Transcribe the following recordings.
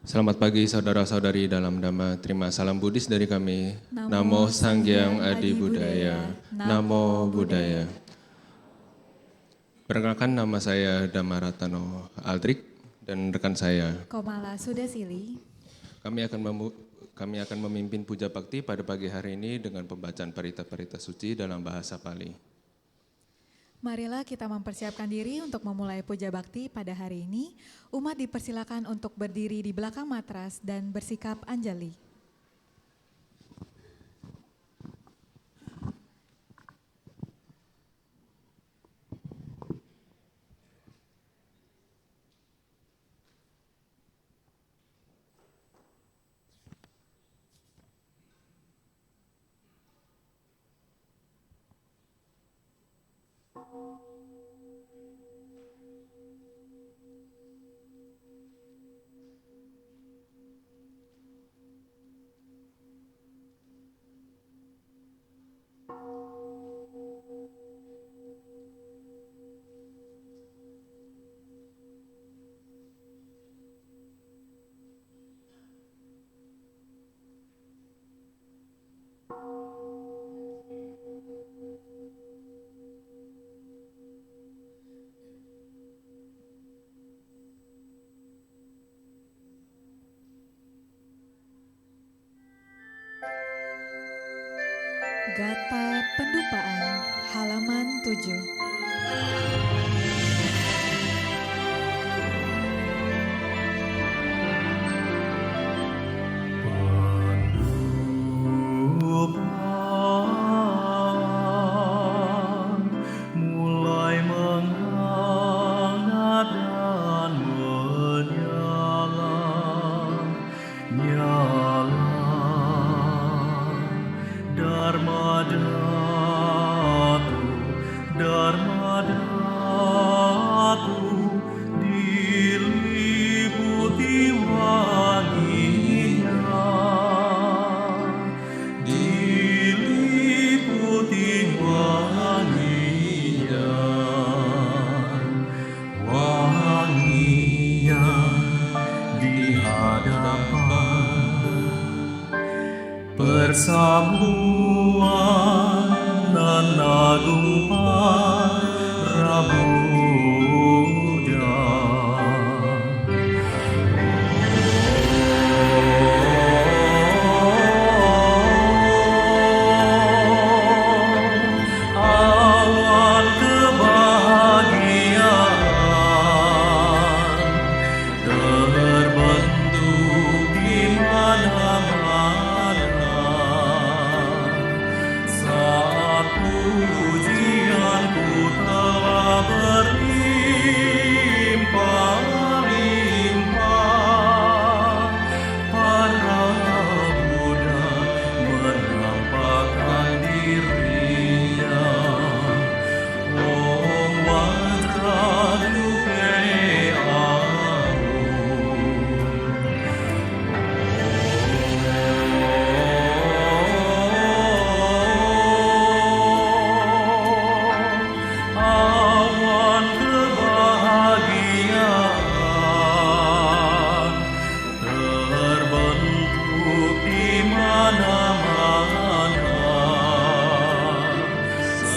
Selamat pagi saudara-saudari dalam Dhamma. Terima salam Buddhis dari kami. Namo Sanghyang Adi Budaya. Namo Buddhaya. Perkenalkan, nama saya Dhamma Ratano Aldrik dan rekan saya. Komala Sudasili. Kami akan memimpin puja bakti pada pagi hari ini dengan pembacaan parita-parita suci dalam bahasa Pali. Marilah kita mempersiapkan diri untuk memulai puja bakti pada hari ini. Umat dipersilakan untuk berdiri di belakang matras dan bersikap anjali. Gata Pendupaan, halaman 7. Mulai menghangat dan menyala, nyala Dharma Datu, Dharma Datu, diliputi wanginya, diliputi wanginya, wanginya di hadapan persamuan nan agung para Buddha. Awan kebahagiaan terbentuk di mana-mana saat pujianku telah berlimpah-limpah. Para Buddha menampakkan dirinya. Om Vajradupe awan kebahagiaan terbentuk di mana-mana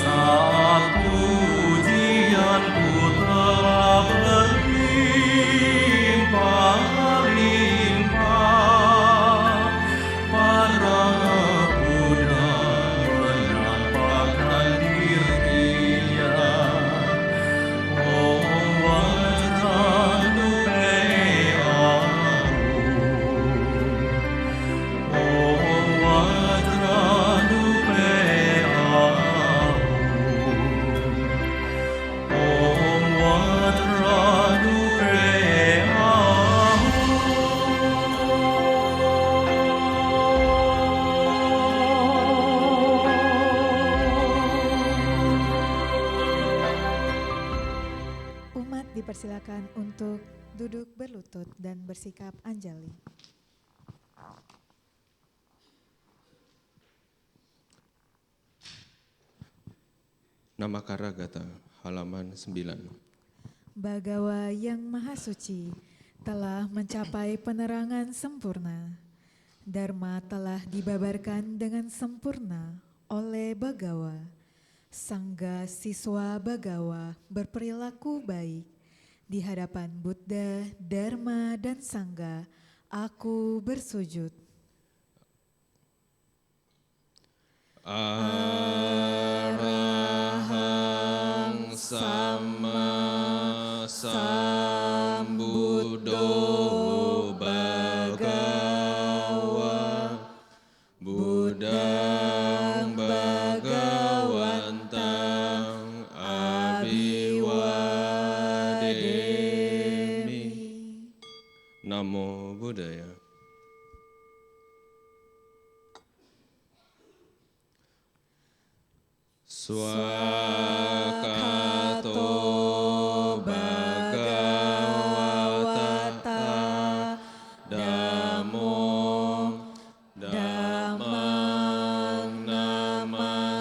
saat pujianku telah berlimpah-limpah. Para Buddha menampakkan dirinya. Om Vajradupe Om Vajradupe Om Vajradupe Umat dipersilakan untuk duduk berlutut dan bersikap anjali. Namakara Gata, halaman 9. Bagawa yang Maha Suci, telah mencapai penerangan sempurna. Dharma telah dibabarkan dengan sempurna oleh Bagawa. Sangga siswa Bagawa berperilaku baik. Di hadapan Buddha, Dharma, dan Sangga, aku bersujud. Arahang Sama Sambuddho Bhagawa Buddhang Bhagawantang Abhiwademi. Namo Buddhaya. Swakato Bhagavata Dhammo Dhammang Namasami.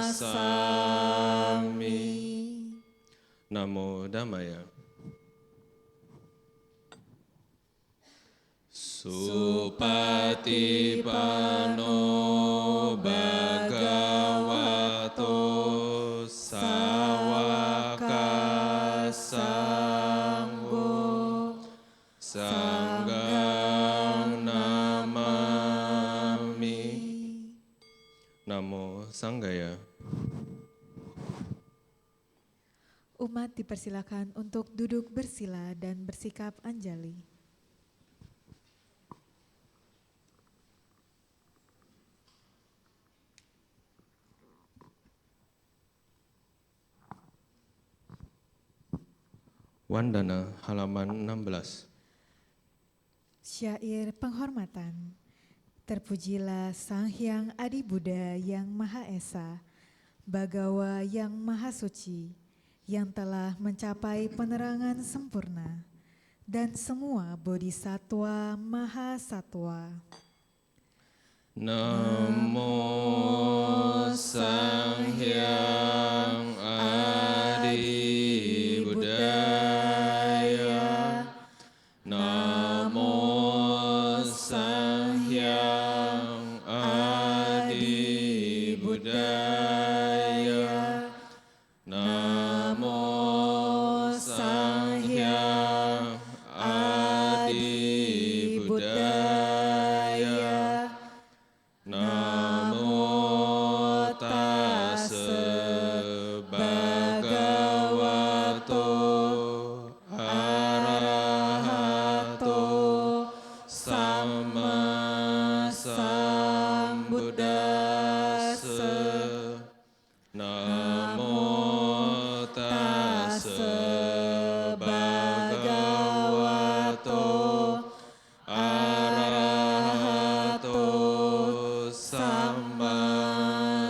Namo Dhammaya. Supatipano Bhagavato Sawaka Sanggo Sanggang Namami. Namo Sanggaya. Umat dipersilakan untuk duduk bersila dan bersikap anjali. Wandana halaman 16. Syair penghormatan. Terpujilah Sang Hyang Adi Buddha yang Maha Esa, Bagawa yang Maha Suci, yang telah mencapai penerangan sempurna, dan semua bodhisattva Maha Satwa. Namo Sang Hyang Adi Buddhaya. Namo Sang Hyang Adi Buddhaya. Namo Sang Hyang Adi Buddhaya. Namo tassa bhagavato arahato sama sambuddhassa. Namo tassa bhagavato arahato sama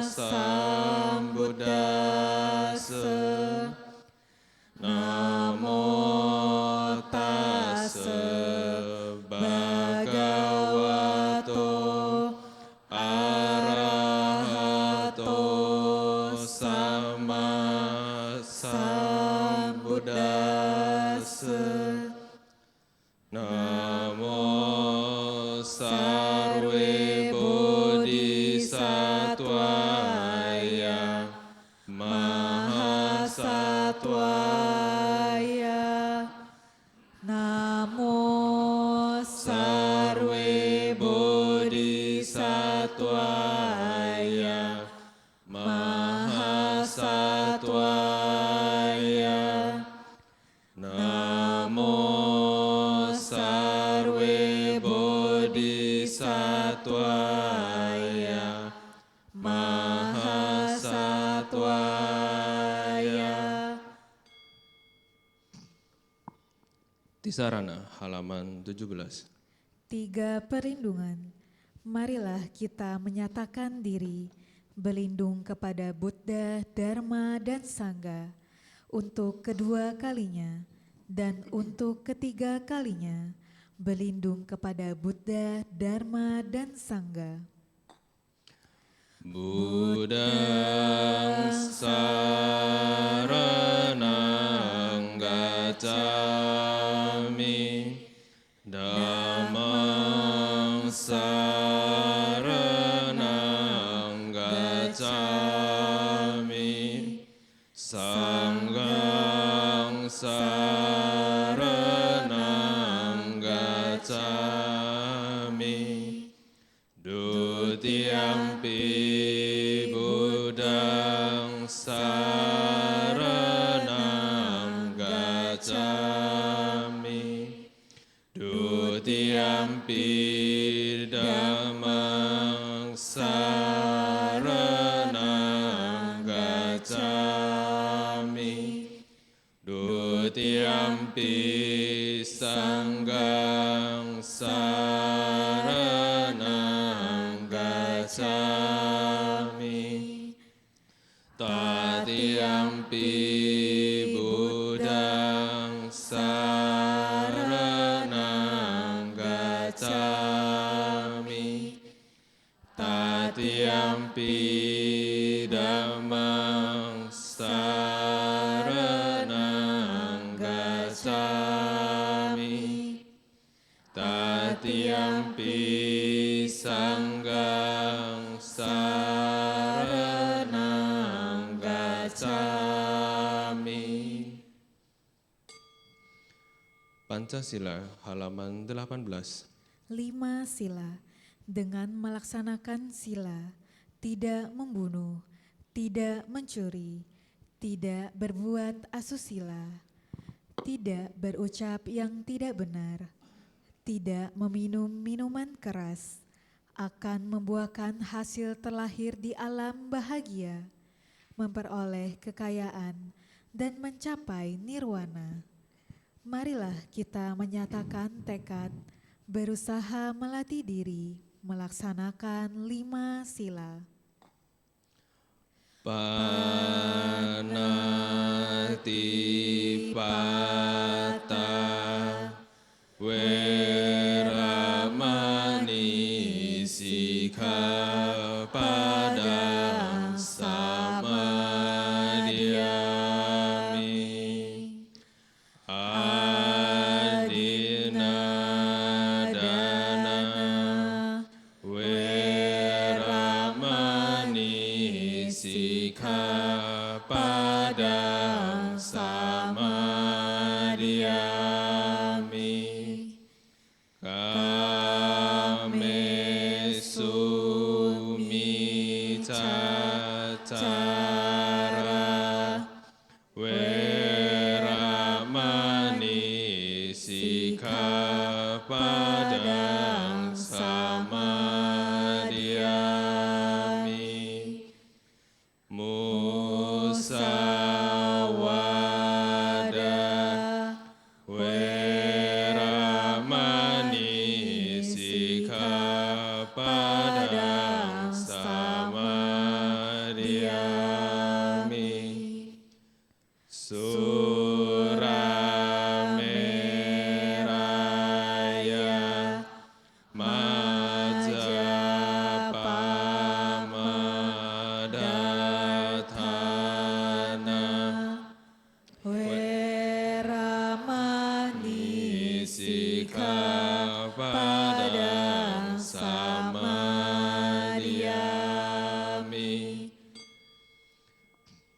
sambuddhassa. Namo tassa bhagavato arahato sama sambuddhassa. Namo sarve bodhisattvaya mahasattvaya. Namo Sarve bodhisattvaya mahasattvaya. Namo sarve bodhisattvaya mahasattvaya. Tisarana halaman 17. 3 perlindungan. Marilah kita menyatakan diri berlindung kepada Buddha, Dharma, dan Sangga untuk kedua kalinya dan untuk ketiga kalinya berlindung kepada Buddha, Dharma, dan Sangga. Buddhang saranang gacchami. Dhammang saranang gacchami, Sanghang saranang gacchami, Dutiyampi Buddhang saranang gacchami, Dutiyampi Dhammang saranang gacchami, Dutiyampi Sanghang saranang gacchami, Tatiyampi Buddhang saranang gacchami, Tatiyampi Dhammang saranang gacchami, Tatiyampi Sanghang saranang gacchami. Pancasila halaman 18. 5 sila. Dengan melaksanakan sila, tidak membunuh, tidak mencuri, tidak berbuat asusila, tidak berucap yang tidak benar, tidak meminum minuman keras, akan membuahkan hasil terlahir di alam bahagia, memperoleh kekayaan, dan mencapai nirwana. Marilah kita menyatakan tekad, berusaha melatih diri, melaksanakan 5 sila. Panatipata Weramani Sikkhapadang Samadhiyami, Adinadana Weramani Sikkhapadang Samadhiyami, Kamesu micacara Weramani Sikkhapadang Samadhiyami, Musawada Weramani Sikkhapadang Samadhiyami, Surameraya Majapahamadatthana Weramani Sikkhapadang Samadhiyami.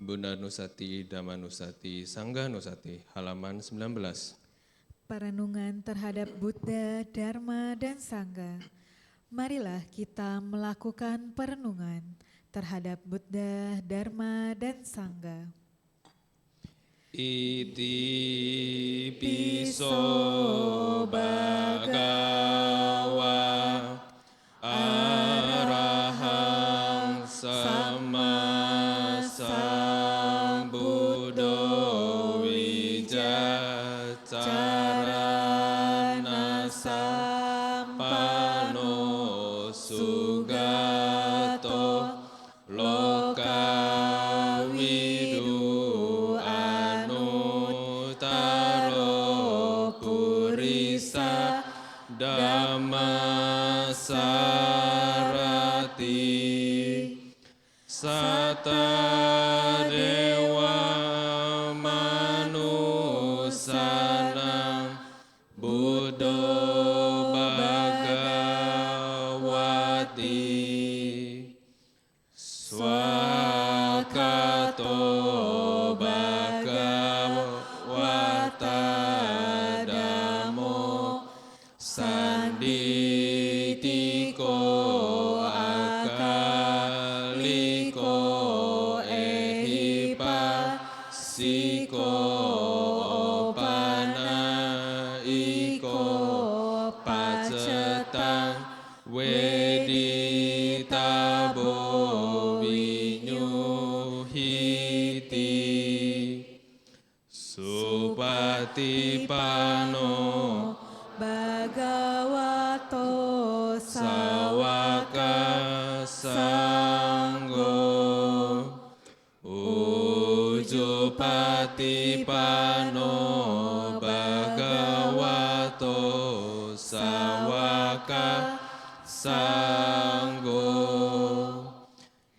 Bunda Nusati, Dhamma Nusati, Sangga Nusati, halaman 19. Perenungan terhadap Buddha, Dharma, dan Sangha. Marilah kita melakukan perenungan terhadap Buddha, Dharma, dan Sangha. Iti piso bhagava arahang sama sambuddho wijacarana sampano sugato lokawidu anutaro purisa dhammasarati sata dewa manusanang buddho iko pacetang wedi tabo winyuhiti supati pano Bhagavato sawaka sanggo ujupati pano Bhagavato sawaka sanggo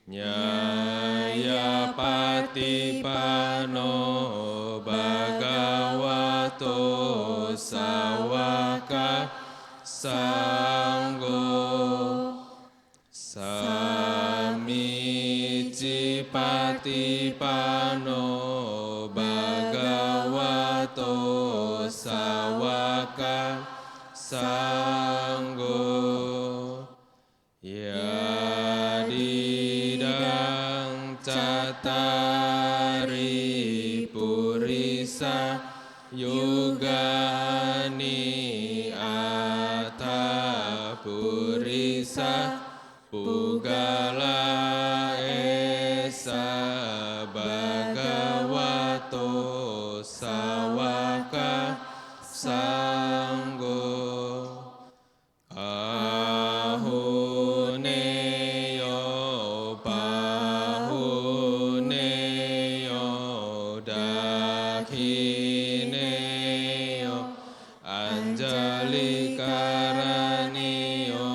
nyaya pati pano Bhagavato sawaka sanggo samici pati pano Bhagavato sawaka sanggo yadidang catari purisa yugani ata purisa pugala esa Bhagavato sawaka sanggo ahuneyo pahuneyo dakhineyo anjali karaniyo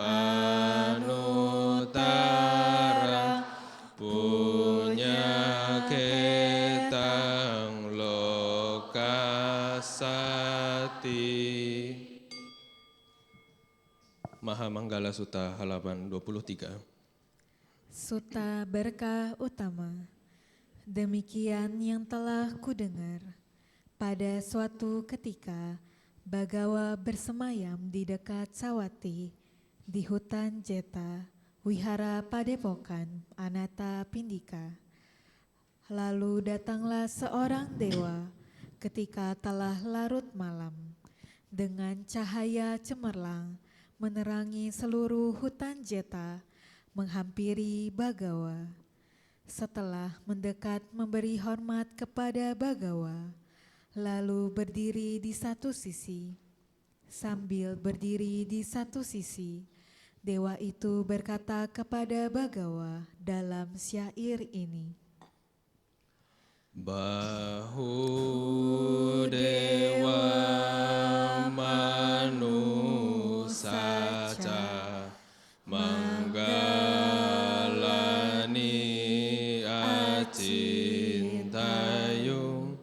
anutara punya ketang lokasati. Maha Manggala Sutta halaman 23. Sutta berkah utama. Demikian yang telah kudengar. Pada suatu ketika, Bagawa bersemayam di dekat Sawati, di hutan Jeta, wihara Padepokan Anata Pindika. Lalu datanglah seorang dewa ketika telah larut malam, dengan cahaya cemerlang menerangi seluruh hutan Jeta, menghampiri Bagawa. Setelah mendekat memberi hormat kepada Bagawa, lalu berdiri di satu sisi. Sambil berdiri di satu sisi, dewa itu berkata kepada Bagawa dalam syair ini. Bahu dewa manusaca manggalani acintayung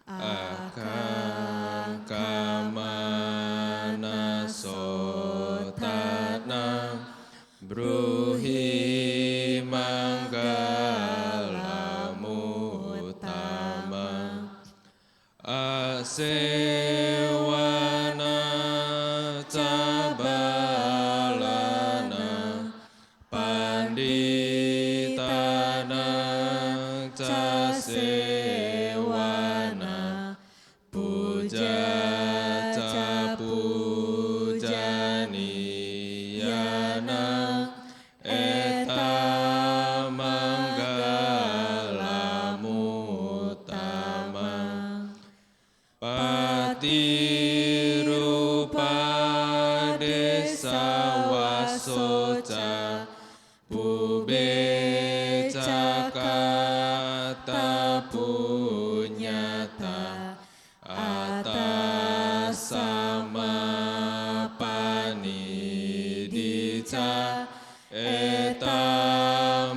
akan kamana sotana bruhi manggalamu utama asewana cabalana panditana casewana puja capujaniana eta manggalamu utama patirupa desa wasoca pubeca kata punyata atas sama panidica eta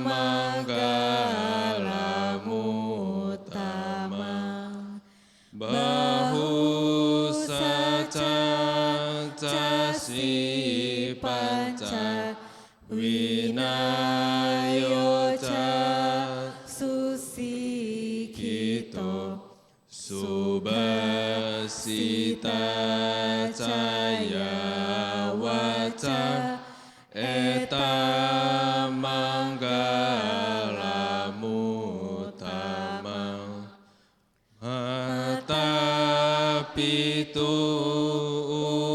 manggalamu utama bahu saca casi panca winayoca susikito subasita caya waca eta manggalamu utama tapi itu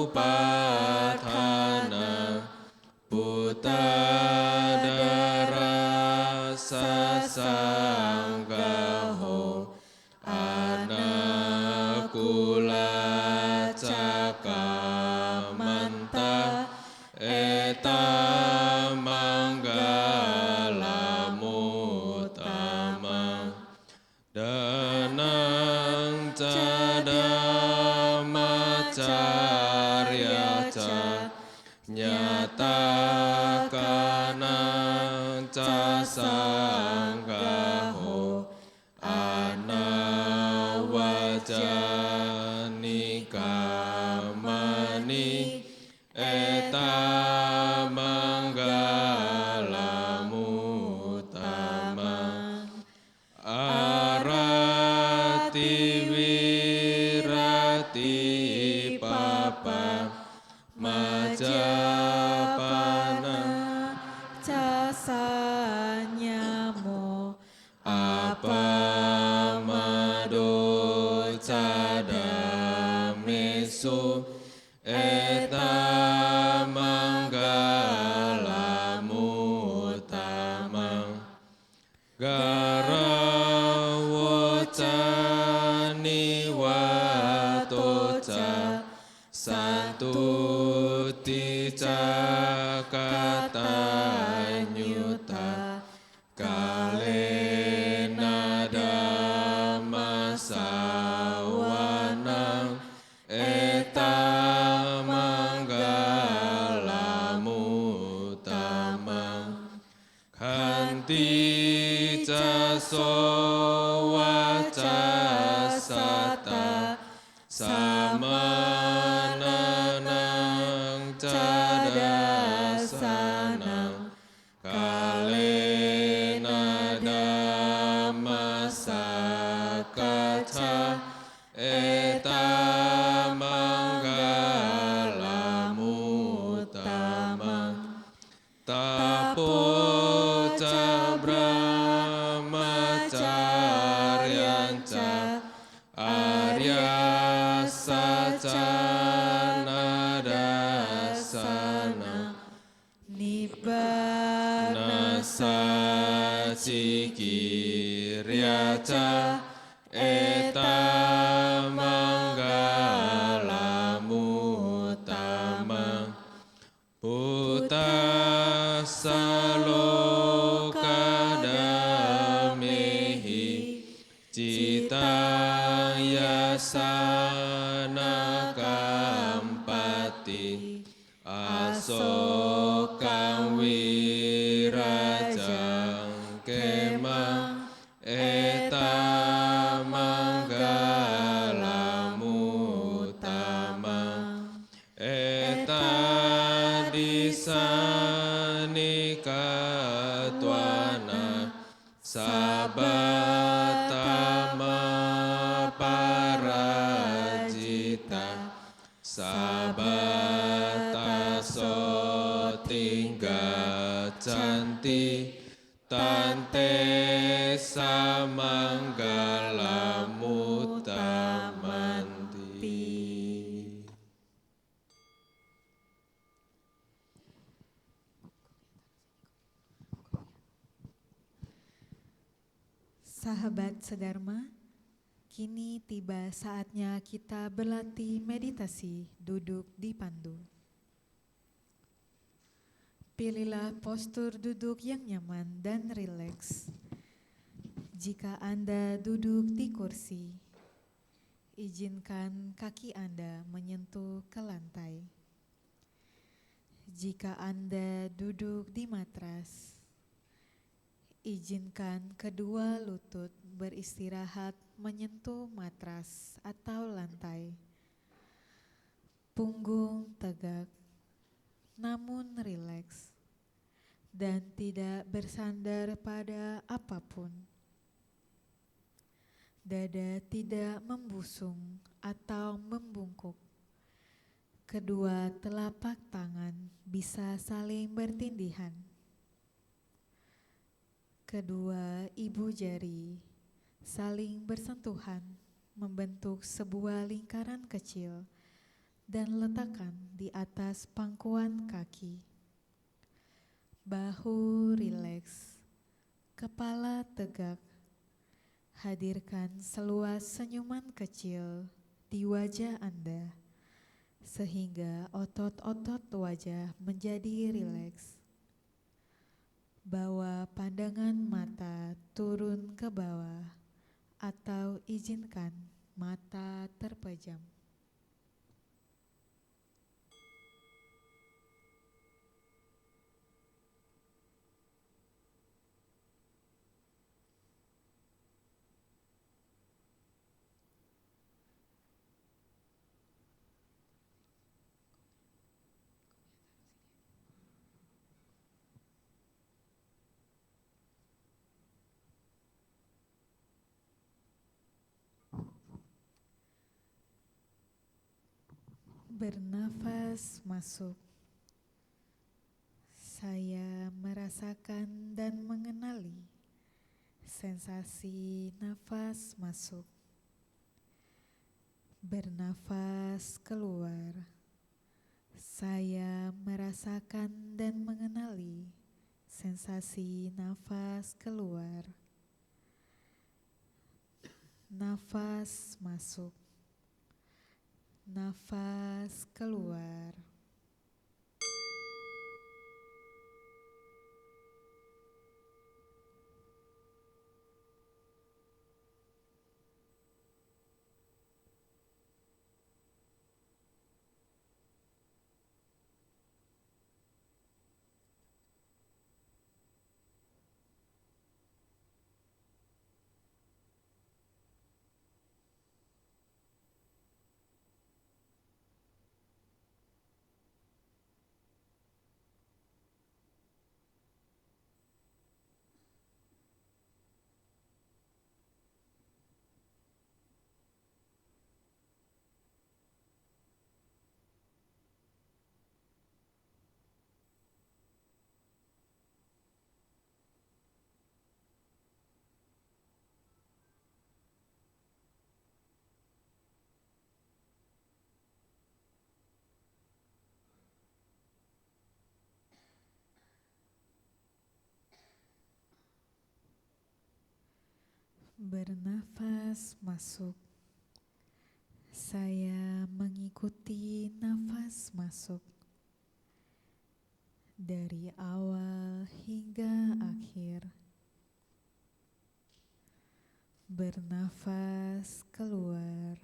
upathana Buddha sasanggaho anakula cakamanta eta manggala mutama danang cadamacarya ca nyata kanang casanggaho anawajani kamani eta manggala mutama arati wirati papa majapana casanyamo apamado cadamesu eta manggala mutama garawo cani watoca santuti cakatanyuta kalena dhammasawanang eta manggala mutama kanti caso wacasata samananang cadasanang kalena dhammasakaca eta manggala mutama tapo brahmacaryanca arya sacana dasana nibbana nasacikiryaca eta manggala mutama Buddha saloka damehi cita yasana kampati asokang wirajang kemang eta manggala mutama eta disanikatwana sabatama parajita sabata sotingga canti tante samanggala mutamanti. Sahabat sedharma, kini tiba saatnya kita berlatih meditasi duduk di pandu. Pilihlah postur duduk yang nyaman dan rileks. Jika Anda duduk di kursi, izinkan kaki Anda menyentuh ke lantai. Jika Anda duduk di matras, izinkan kedua lutut beristirahat menyentuh matras atau lantai. Punggung tegak, namun rileks, dan tidak bersandar pada apapun. Dada tidak membusung atau membungkuk. Kedua telapak tangan bisa saling bertindihan. Kedua ibu jari saling bersentuhan membentuk sebuah lingkaran kecil dan letakkan di atas pangkuan kaki. Bahu rileks, kepala tegak. Hadirkan seluas senyuman kecil di wajah Anda, sehingga otot-otot wajah menjadi rileks. Bawa pandangan mata turun ke bawah, atau izinkan mata terpejam. Bernafas masuk. Saya merasakan dan mengenali sensasi nafas masuk. Bernafas keluar. Saya merasakan dan mengenali sensasi nafas keluar. Nafas masuk. Nafas keluar. Bernafas masuk. Saya mengikuti nafas masuk dari awal hingga akhir. Bernafas keluar.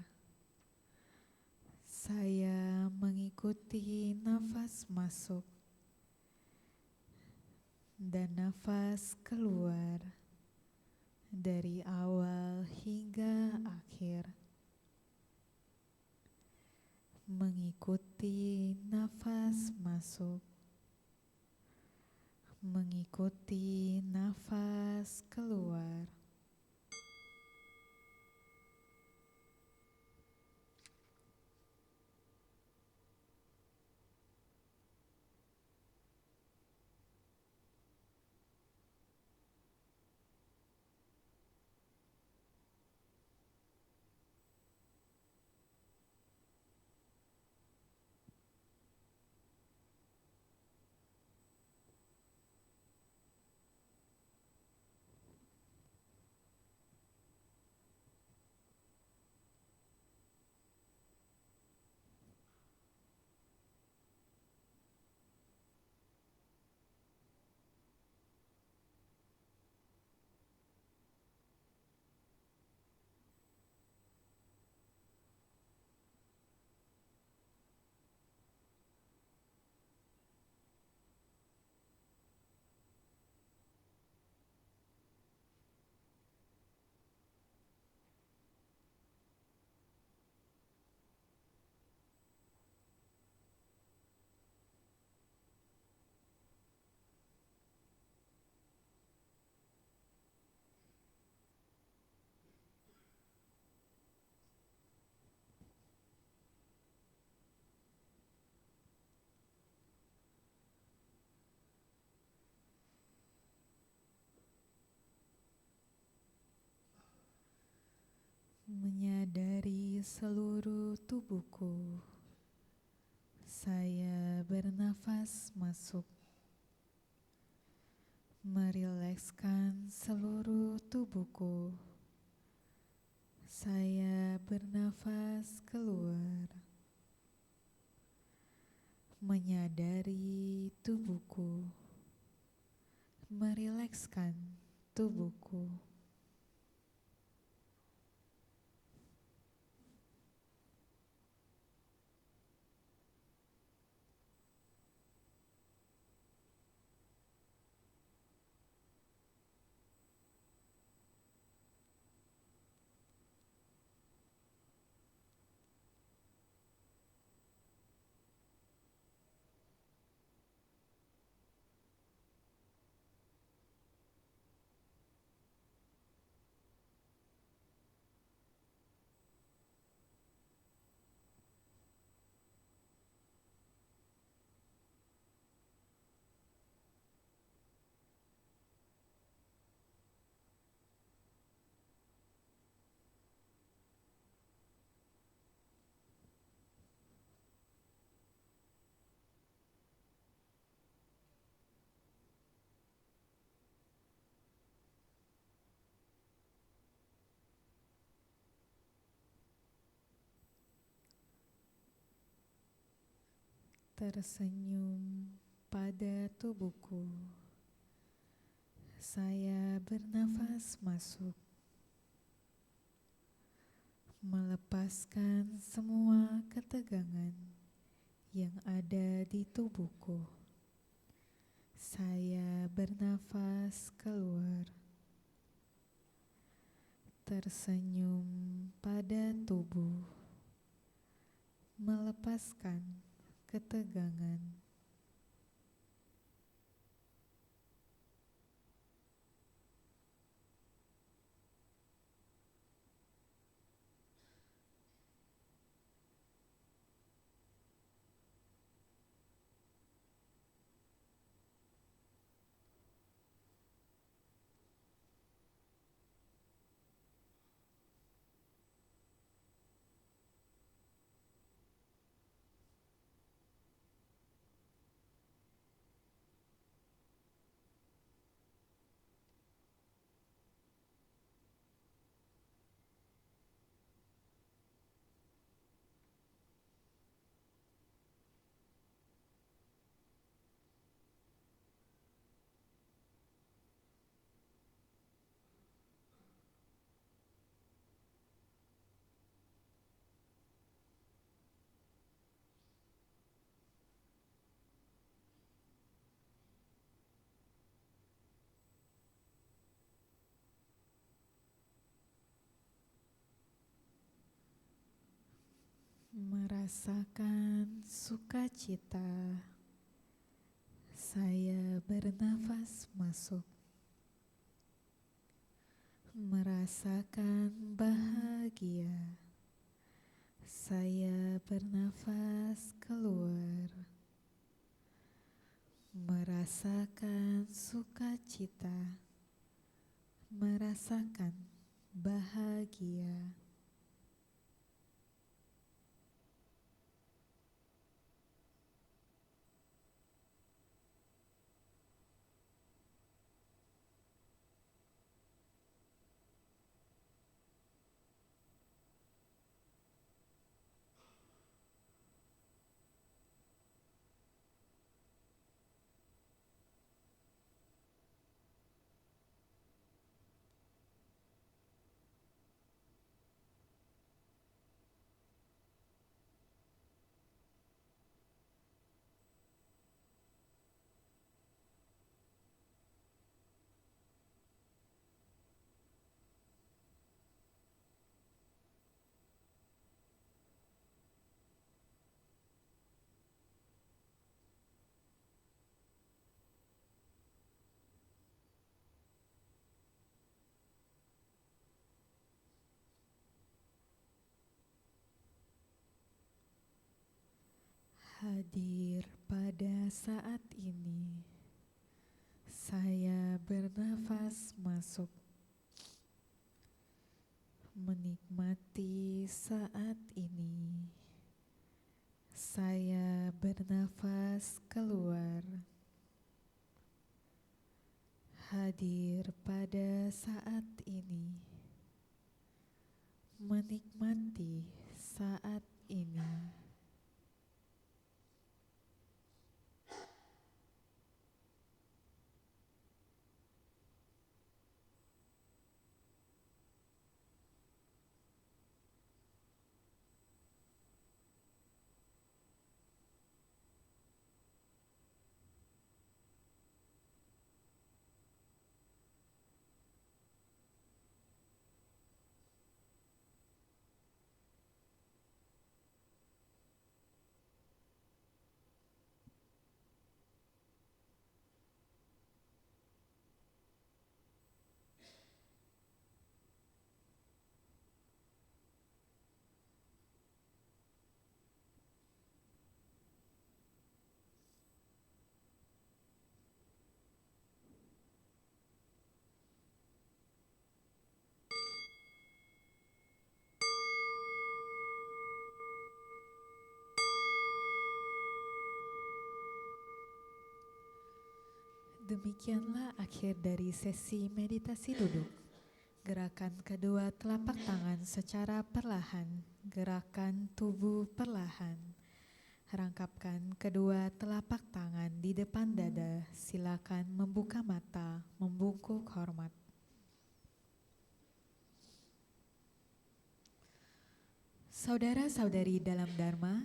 Saya mengikuti nafas masuk dan nafas keluar dari awal hingga akhir. Mengikuti nafas masuk. Mengikuti nafas keluar. Menyadari Menyadari seluruh tubuhku. Saya bernafas masuk. Merilekskan seluruh tubuhku. Saya bernafas keluar. Menyadari tubuhku. Merilekskan tubuhku. Tersenyum pada tubuhku. Saya bernafas masuk. Melepaskan semua ketegangan yang ada di tubuhku. Saya bernafas keluar. Tersenyum pada tubuh. Melepaskan ketegangan. Merasakan sukacita. Saya bernafas masuk. Merasakan bahagia. Saya bernafas keluar. Merasakan sukacita. Merasakan bahagia. Hadir pada saat ini. Saya bernafas masuk. Menikmati saat ini. Saya bernafas keluar. Hadir pada saat ini. Menikmati saat ini. Demikianlah akhir dari sesi meditasi duduk. Gerakan kedua telapak tangan secara perlahan, gerakan tubuh perlahan. Rangkapkan kedua telapak tangan di depan dada, silakan membuka mata, membungkuk hormat. Saudara-saudari dalam Dharma,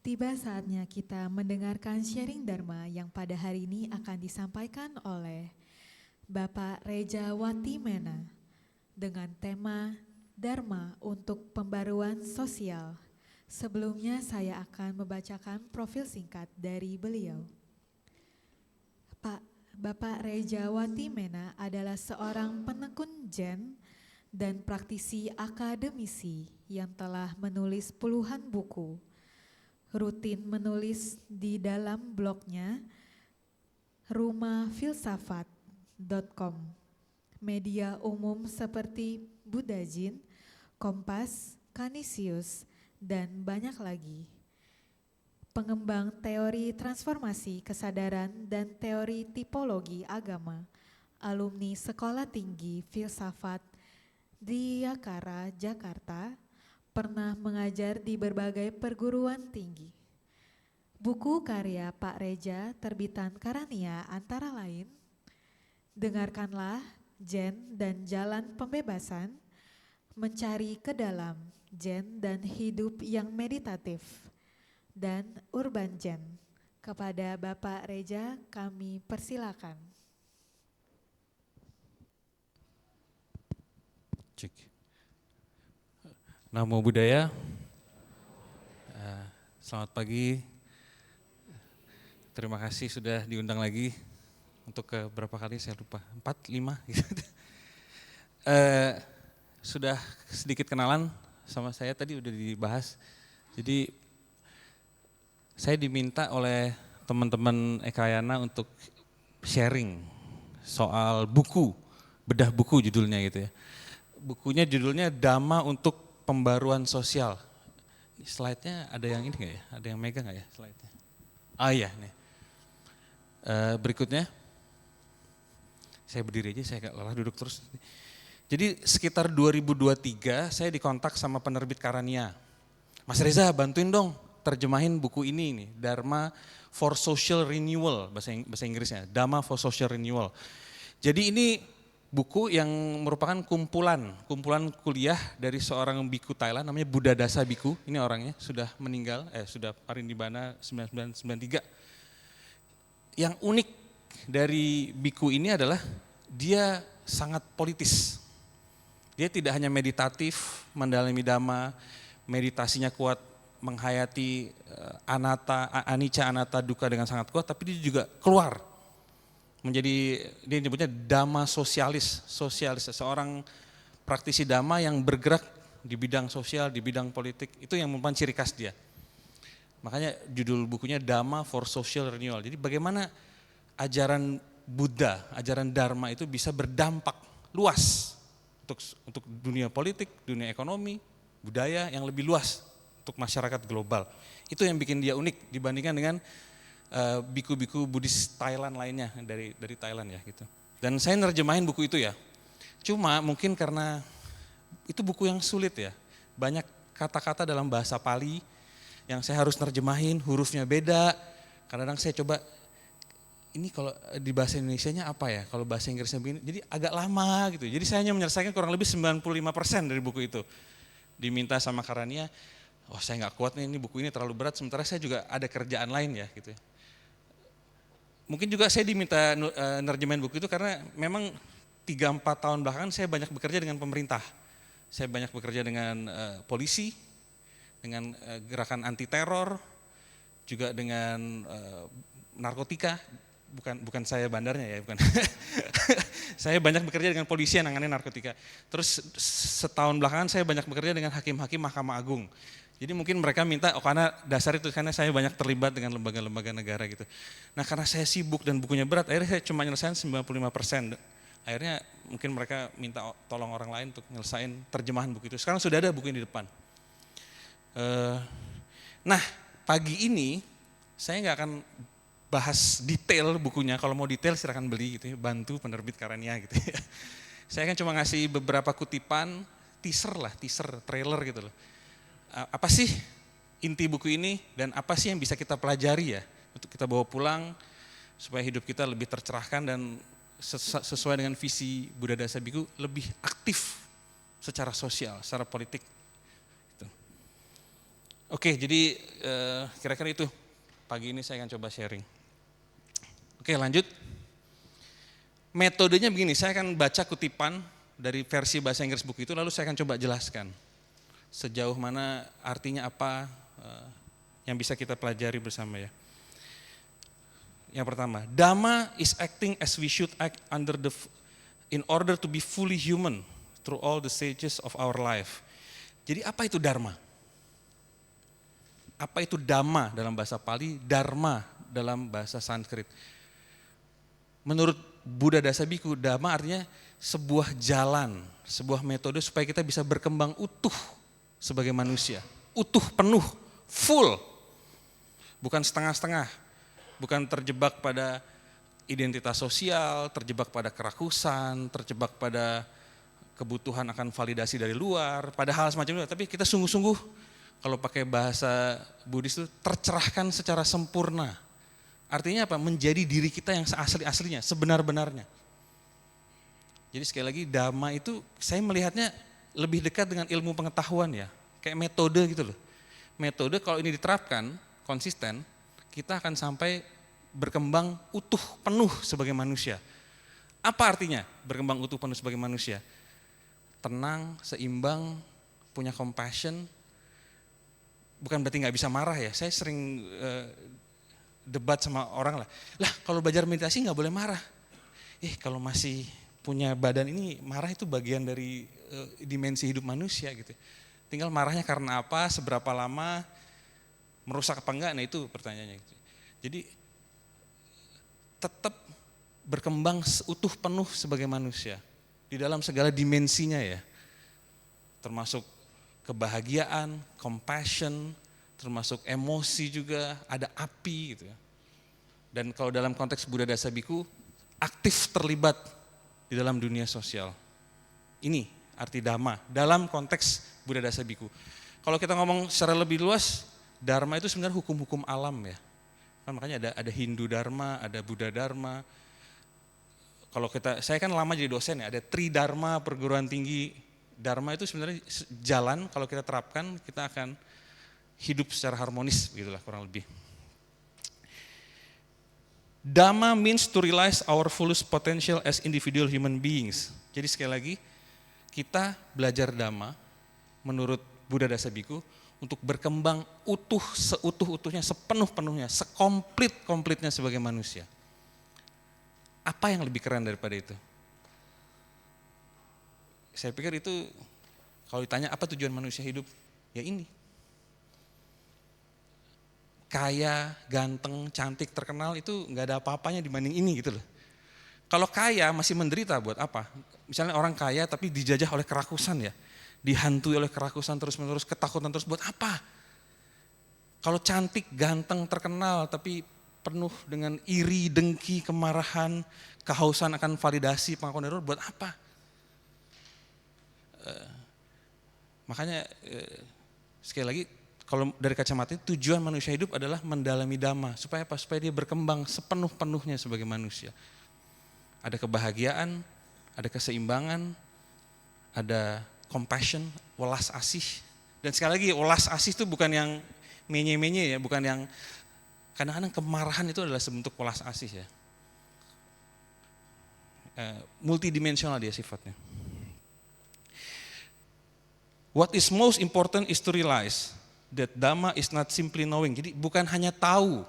tiba saatnya kita mendengarkan sharing Dharma yang pada hari ini akan disampaikan oleh Bapak Reja Watimena dengan tema Dharma untuk Pembaruan Sosial. Sebelumnya saya akan membacakan profil singkat dari beliau. Bapak Reja Watimena adalah seorang penekun Zen dan praktisi akademisi yang telah menulis puluhan buku. Rutin menulis di dalam blognya rumahfilsafat.com, media umum seperti Buddhajin, Kompas, Kanisius, dan banyak lagi. Pengembang teori transformasi kesadaran dan teori tipologi agama, alumni Sekolah Tinggi Filsafat Diyakara, Jakarta, pernah mengajar di berbagai perguruan tinggi. Buku karya Pak Reja terbitan Karania antara lain Dengarkanlah Zen dan Jalan Pembebasan, Mencari ke Dalam Zen dan Hidup yang Meditatif, dan Urban Zen. Kepada Bapak Reja kami persilakan. Cek. Namo Buddhaya. Selamat pagi. Terima kasih sudah diundang lagi untuk ke berapa kali saya lupa, 4, 5 gitu. Sudah sedikit kenalan sama saya tadi udah dibahas. Jadi saya diminta oleh teman-teman Ekayana untuk sharing soal buku, bedah buku judulnya gitu ya. Bukunya judulnya Dhamma untuk Pembaruan Sosial. Slide-nya ada yang ini nggak ya? Ada yang megang nggak ya slide-nya? Ah iya nih. Berikutnya. Saya berdiri aja, saya gak lelah duduk terus. Jadi sekitar 2023 saya dikontak sama penerbit Karania. Mas Reza bantuin dong terjemahin buku ini nih. Dharma for Social Renewal, bahasa Inggrisnya. Dhamma for Social Renewal. Jadi ini buku yang merupakan kumpulan kuliah dari seorang biku Thailand namanya Buddhadasa Biku. Ini orangnya sudah meninggal, sudah parinibbana 9993. Yang unik dari biku ini adalah dia sangat politis. Dia tidak hanya meditatif, mendalami dhamma, meditasinya kuat, menghayati anicca, anatta, dukkha dengan sangat kuat, tapi dia juga keluar. Menjadi, dia nyebutnya dhamma sosialis, seorang praktisi dhamma yang bergerak di bidang sosial, di bidang politik, itu yang merupakan ciri khas dia. Makanya judul bukunya Dhamma for Social Renewal. Jadi bagaimana ajaran Buddha, ajaran Dharma itu bisa berdampak luas untuk dunia politik, dunia ekonomi, budaya yang lebih luas untuk masyarakat global. Itu yang bikin dia unik dibandingkan dengan biku-biku Buddhis Thailand lainnya dari Thailand ya gitu. Dan saya nerjemahin buku itu ya. Cuma mungkin karena itu buku yang sulit ya. Banyak kata-kata dalam bahasa Pali yang saya harus nerjemahin, hurufnya beda. Kadang-kadang saya coba, ini kalau di bahasa Indonesianya apa ya, kalau bahasa Inggrisnya begini, jadi agak lama gitu. Jadi saya hanya menyelesaikan kurang lebih 95% dari buku itu. Diminta sama Karania, saya nggak kuat nih, ini buku ini terlalu berat, sementara saya juga ada kerjaan lain ya gitu. Mungkin juga saya diminta nerjemahin buku itu karena memang 3-4 tahun belakangan saya banyak bekerja dengan pemerintah. Saya banyak bekerja dengan polisi, dengan gerakan anti teror, juga dengan narkotika. Bukan saya bandarnya ya, bukan. Saya banyak bekerja dengan polisi yang nangani narkotika. Terus setahun belakangan saya banyak bekerja dengan hakim-hakim Mahkamah Agung. Jadi mungkin mereka minta, karena dasar itu, karena saya banyak terlibat dengan lembaga-lembaga negara gitu. Nah karena saya sibuk dan bukunya berat, akhirnya saya cuma nyelesain 95%. Akhirnya mungkin mereka minta tolong orang lain untuk nyelesain terjemahan buku itu. Sekarang sudah ada buku ini di depan. Nah pagi ini saya nggak akan bahas detail bukunya, kalau mau detail silakan beli gitu ya, bantu penerbit Karania gitu ya. Saya kan cuma ngasih beberapa kutipan, teaser, trailer gitu loh. Apa sih inti buku ini dan apa sih yang bisa kita pelajari ya untuk kita bawa pulang supaya hidup kita lebih tercerahkan dan sesuai dengan visi Buddha Dasa Bhikkhu lebih aktif secara sosial, secara politik. Gitu. Oke, jadi kira-kira itu pagi ini saya akan coba sharing. Oke, lanjut. Metodenya begini, saya akan baca kutipan dari versi bahasa Inggris buku itu, lalu saya akan coba jelaskan sejauh mana artinya apa yang bisa kita pelajari bersama ya. Yang pertama, Dhamma is acting as we should act in order to be fully human through all the stages of our life. Jadi apa itu Dharma? Apa itu Dhamma dalam bahasa Pali, Dharma dalam bahasa Sanskrit? Menurut Buddha Dasa Bhikkhu, Dhamma artinya sebuah jalan, sebuah metode supaya kita bisa berkembang utuh sebagai manusia. Utuh, penuh, full. Bukan setengah-setengah, bukan terjebak pada identitas sosial, terjebak pada kerakusan, terjebak pada kebutuhan akan validasi dari luar, pada hal semacam itu. Tapi kita sungguh-sungguh, kalau pakai bahasa Buddhis itu tercerahkan secara sempurna. Artinya apa? Menjadi diri kita yang seasli-aslinya, sebenar-benarnya. Jadi sekali lagi Dhamma itu saya melihatnya lebih dekat dengan ilmu pengetahuan ya, kayak metode gitu loh. Metode kalau ini diterapkan konsisten, kita akan sampai berkembang utuh penuh sebagai manusia. Apa artinya berkembang utuh penuh sebagai manusia? Tenang, seimbang, punya compassion. Bukan berarti nggak bisa marah ya. Saya sering debat sama orang lah. Lah kalau belajar meditasi nggak boleh marah. Kalau masih punya badan ini marah itu bagian dari dimensi hidup manusia gitu. Tinggal marahnya karena apa, seberapa lama, merusak apa enggak, nah itu pertanyaannya. Jadi tetap berkembang utuh penuh sebagai manusia di dalam segala dimensinya ya. Termasuk kebahagiaan, compassion, termasuk emosi juga, ada api gitu ya. Dan kalau dalam konteks Buddha Dasa Bhikkhu, aktif terlibat di dalam dunia sosial. Ini arti Dhamma dalam konteks Buddha Dasa Bhikkhu. Kalau kita ngomong secara lebih luas, Dharma itu sebenarnya hukum-hukum alam ya. Kan makanya ada Hindu Dharma, ada Buddha Dharma. Kalau saya kan lama jadi dosen ya, ada Tridharma perguruan tinggi. Dharma itu sebenarnya jalan, kalau kita terapkan kita akan hidup secara harmonis begitulah kurang lebih. Dhamma means to realize our fullest potential as individual human beings. Jadi sekali lagi, kita belajar Dhamma menurut Buddha Dasa Bhikkhu untuk berkembang utuh, seutuh-utuhnya, sepenuh-penuhnya, sekomplit-komplitnya sebagai manusia. Apa yang lebih keren daripada itu? Saya pikir itu kalau ditanya apa tujuan manusia hidup, ya ini. Kaya, ganteng, cantik, terkenal itu nggak ada apa-apanya dibanding ini gitu loh. Kalau kaya masih menderita buat apa? Misalnya orang kaya tapi dijajah oleh kerakusan ya. Dihantui oleh kerakusan terus-menerus, ketakutan terus, buat apa? Kalau cantik, ganteng, terkenal tapi penuh dengan iri, dengki, kemarahan, kehausan akan validasi, pengakuan dari luar, buat apa? Makanya sekali lagi, kalau dari kacamata itu, tujuan manusia hidup adalah mendalami dhamma. Supaya apa? Supaya dia berkembang sepenuh-penuhnya sebagai manusia. Ada kebahagiaan, ada keseimbangan, ada compassion, welas asih. Dan sekali lagi, welas asih itu bukan yang menye-menye ya, bukan yang kadang-kadang kemarahan itu adalah sebentuk welas asih ya. Multidimensional dia sifatnya. What is most important is to realize that Dhamma is not simply knowing. Jadi bukan hanya tahu.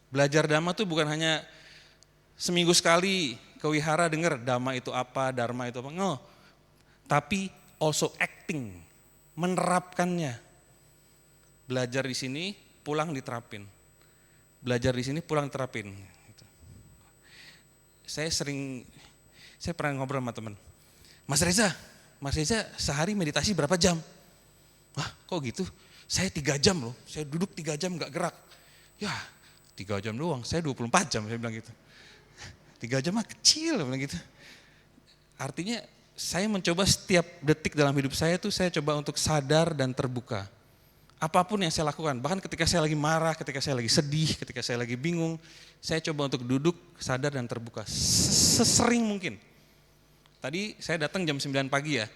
Belajar Dhamma itu bukan hanya seminggu sekali ke wihara dengar Dhamma itu apa, Dharma itu apa. No. Tapi also acting, menerapkannya. Belajar di sini, pulang diterapin. Belajar di sini, pulang terapin. Saya pernah ngobrol sama teman. Mas Reza sehari meditasi berapa jam? Wah kok gitu? Saya 3 jam loh, saya duduk 3 jam gak gerak. Ya 3 jam doang, saya 24 jam, saya bilang gitu. 3 jam mah kecil, bilang gitu. Artinya saya mencoba setiap detik dalam hidup saya tuh saya coba untuk sadar dan terbuka. Apapun yang saya lakukan, bahkan ketika saya lagi marah, ketika saya lagi sedih, ketika saya lagi bingung, saya coba untuk duduk, sadar dan terbuka. Sesering mungkin. Tadi saya datang jam 9 pagi ya,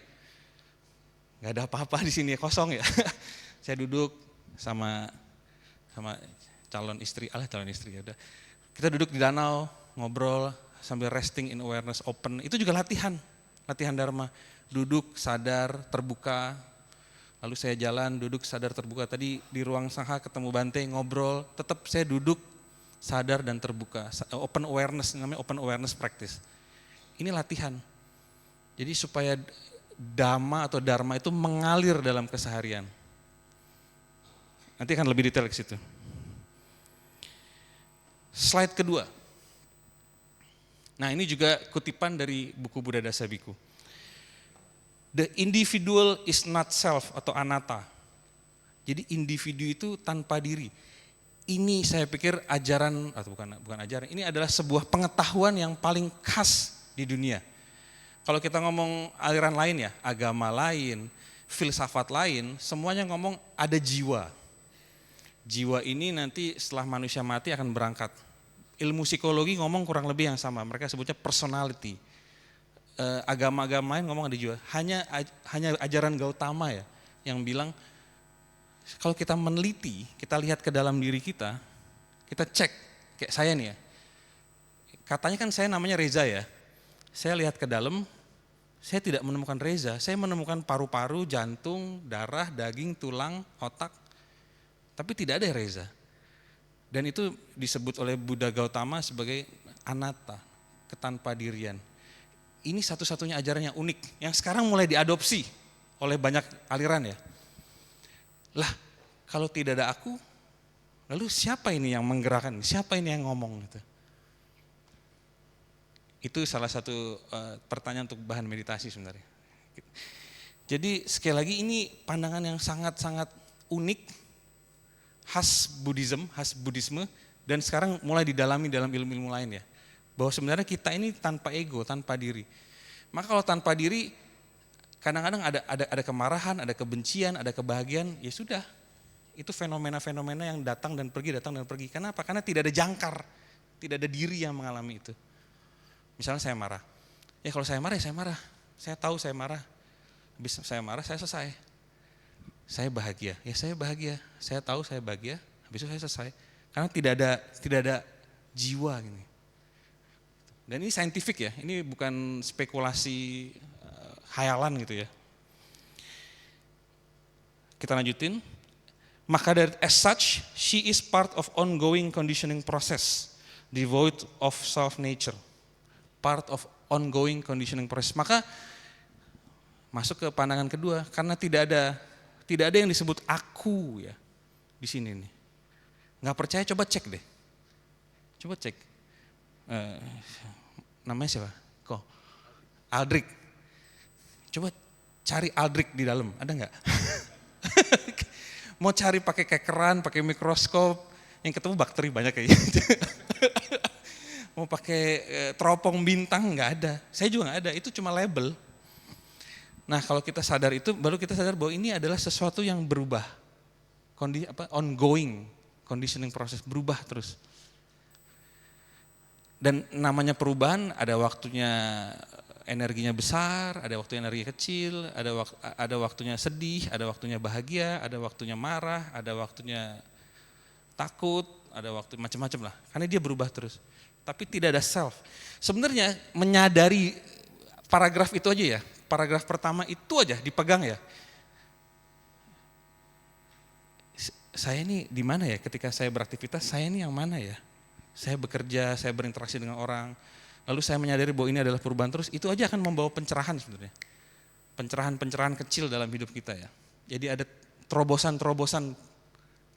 gak ada apa-apa di sini, kosong ya. Saya duduk sama calon istri ya udah. Kita duduk di danau, ngobrol sambil resting in awareness open, itu juga latihan Dharma. Duduk, sadar, terbuka, lalu saya jalan, duduk, sadar, terbuka. Tadi di ruang sangha ketemu Bante, ngobrol, tetap saya duduk, sadar dan terbuka. Open awareness, namanya open awareness practice. Ini latihan. Jadi supaya Dhamma atau Dharma itu mengalir dalam keseharian. Nanti akan lebih detail ke situ. Slide kedua. Nah ini juga kutipan dari buku Buddha Dasa Bhikkhu. The individual is not self atau anatta. Jadi individu itu tanpa diri. Ini saya pikir ajaran, atau bukan ajaran, ini adalah sebuah pengetahuan yang paling khas di dunia. Kalau kita ngomong aliran lain ya, agama lain, filsafat lain, semuanya ngomong ada jiwa. Jiwa ini nanti setelah manusia mati akan berangkat. Ilmu psikologi ngomong kurang lebih yang sama, mereka sebutnya personality. Agama-agama lain ngomong ada jiwa. Hanya ajaran Gautama ya yang bilang kalau kita meneliti, kita lihat ke dalam diri kita cek, kayak saya nih ya. Katanya kan saya namanya Reza ya. Saya lihat ke dalam, saya tidak menemukan Reza, saya menemukan paru-paru, jantung, darah, daging, tulang, otak. Tapi tidak ada Reza. Dan itu disebut oleh Buddha Gautama sebagai anatta, ketanpadirian. Ini satu-satunya ajaran yang unik, yang sekarang mulai diadopsi oleh banyak aliran ya. Lah, kalau tidak ada aku, lalu siapa ini yang menggerakkan, siapa ini yang ngomong gitu. Itu salah satu pertanyaan untuk bahan meditasi sebenarnya. Jadi sekali lagi ini pandangan yang sangat-sangat unik, khas Buddhisme, dan sekarang mulai didalami dalam ilmu-ilmu lain ya. Bahwa sebenarnya kita ini tanpa ego, tanpa diri. Maka kalau tanpa diri, kadang-kadang ada kemarahan, ada kebencian, ada kebahagiaan, ya sudah. Itu fenomena-fenomena yang datang dan pergi. Kenapa? Karena tidak ada jangkar, tidak ada diri yang mengalami itu. Misalnya saya marah. Ya kalau saya marah, ya saya marah. Saya tahu saya marah. Habis saya marah, saya selesai. Saya bahagia, ya saya bahagia. Saya tahu saya bahagia, habis itu saya selesai. Karena tidak ada jiwa gini. Dan ini saintifik ya, ini bukan spekulasi khayalan gitu ya. Kita lanjutin. Maka dari as such, she is part of ongoing conditioning process, devoid of self nature. Part of ongoing conditioning process. Maka masuk ke pandangan kedua, karena tidak ada yang disebut aku ya di sini nih. Nggak percaya coba cek deh. Coba cek. namanya siapa? Kok? Aldrich. Coba cari Aldrich di dalam, ada nggak? Mau cari pakai kekeran, pakai mikroskop, yang ketemu bakteri banyak kayaknya. Mau pakai teropong bintang nggak ada. Saya juga nggak ada, itu cuma label. Nah kalau kita sadar itu, baru kita sadar bahwa ini adalah sesuatu yang berubah. Ongoing conditioning proses, berubah terus. Dan namanya perubahan, ada waktunya energinya besar, ada waktunya energinya kecil, ada waktunya sedih, ada waktunya bahagia, ada waktunya marah, ada waktunya takut, ada waktu macam-macam lah. Karena dia berubah terus. Tapi tidak ada self. Sebenarnya menyadari paragraf itu aja ya, paragraf pertama itu aja dipegang ya. Saya ini di mana ya ketika saya beraktivitas, saya ini yang mana ya? Saya bekerja, saya berinteraksi dengan orang, lalu saya menyadari bahwa ini adalah perubahan terus, itu aja akan membawa pencerahan sebenarnya. Pencerahan-pencerahan kecil dalam hidup kita ya. Jadi ada terobosan-terobosan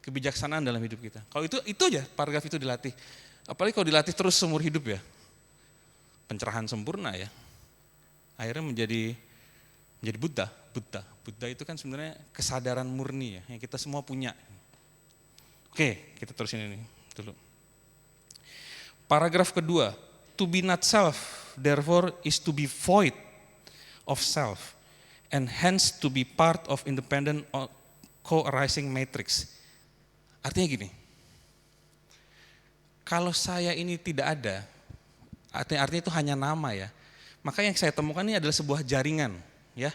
kebijaksanaan dalam hidup kita. Kalau itu aja paragraf itu dilatih. Apalagi kalau dilatih terus seumur hidup ya. Pencerahan sempurna ya. Akhirnya menjadi Buddha. Buddha itu kan sebenarnya kesadaran murni ya, yang kita semua punya. Oke, kita terusin ini dulu. Paragraf kedua, to be not self, therefore is to be void of self, and hence to be part of independent co-arising matrix. Artinya gini, kalau saya ini tidak ada, artinya itu hanya nama ya, maka yang saya temukan ini adalah sebuah jaringan ya.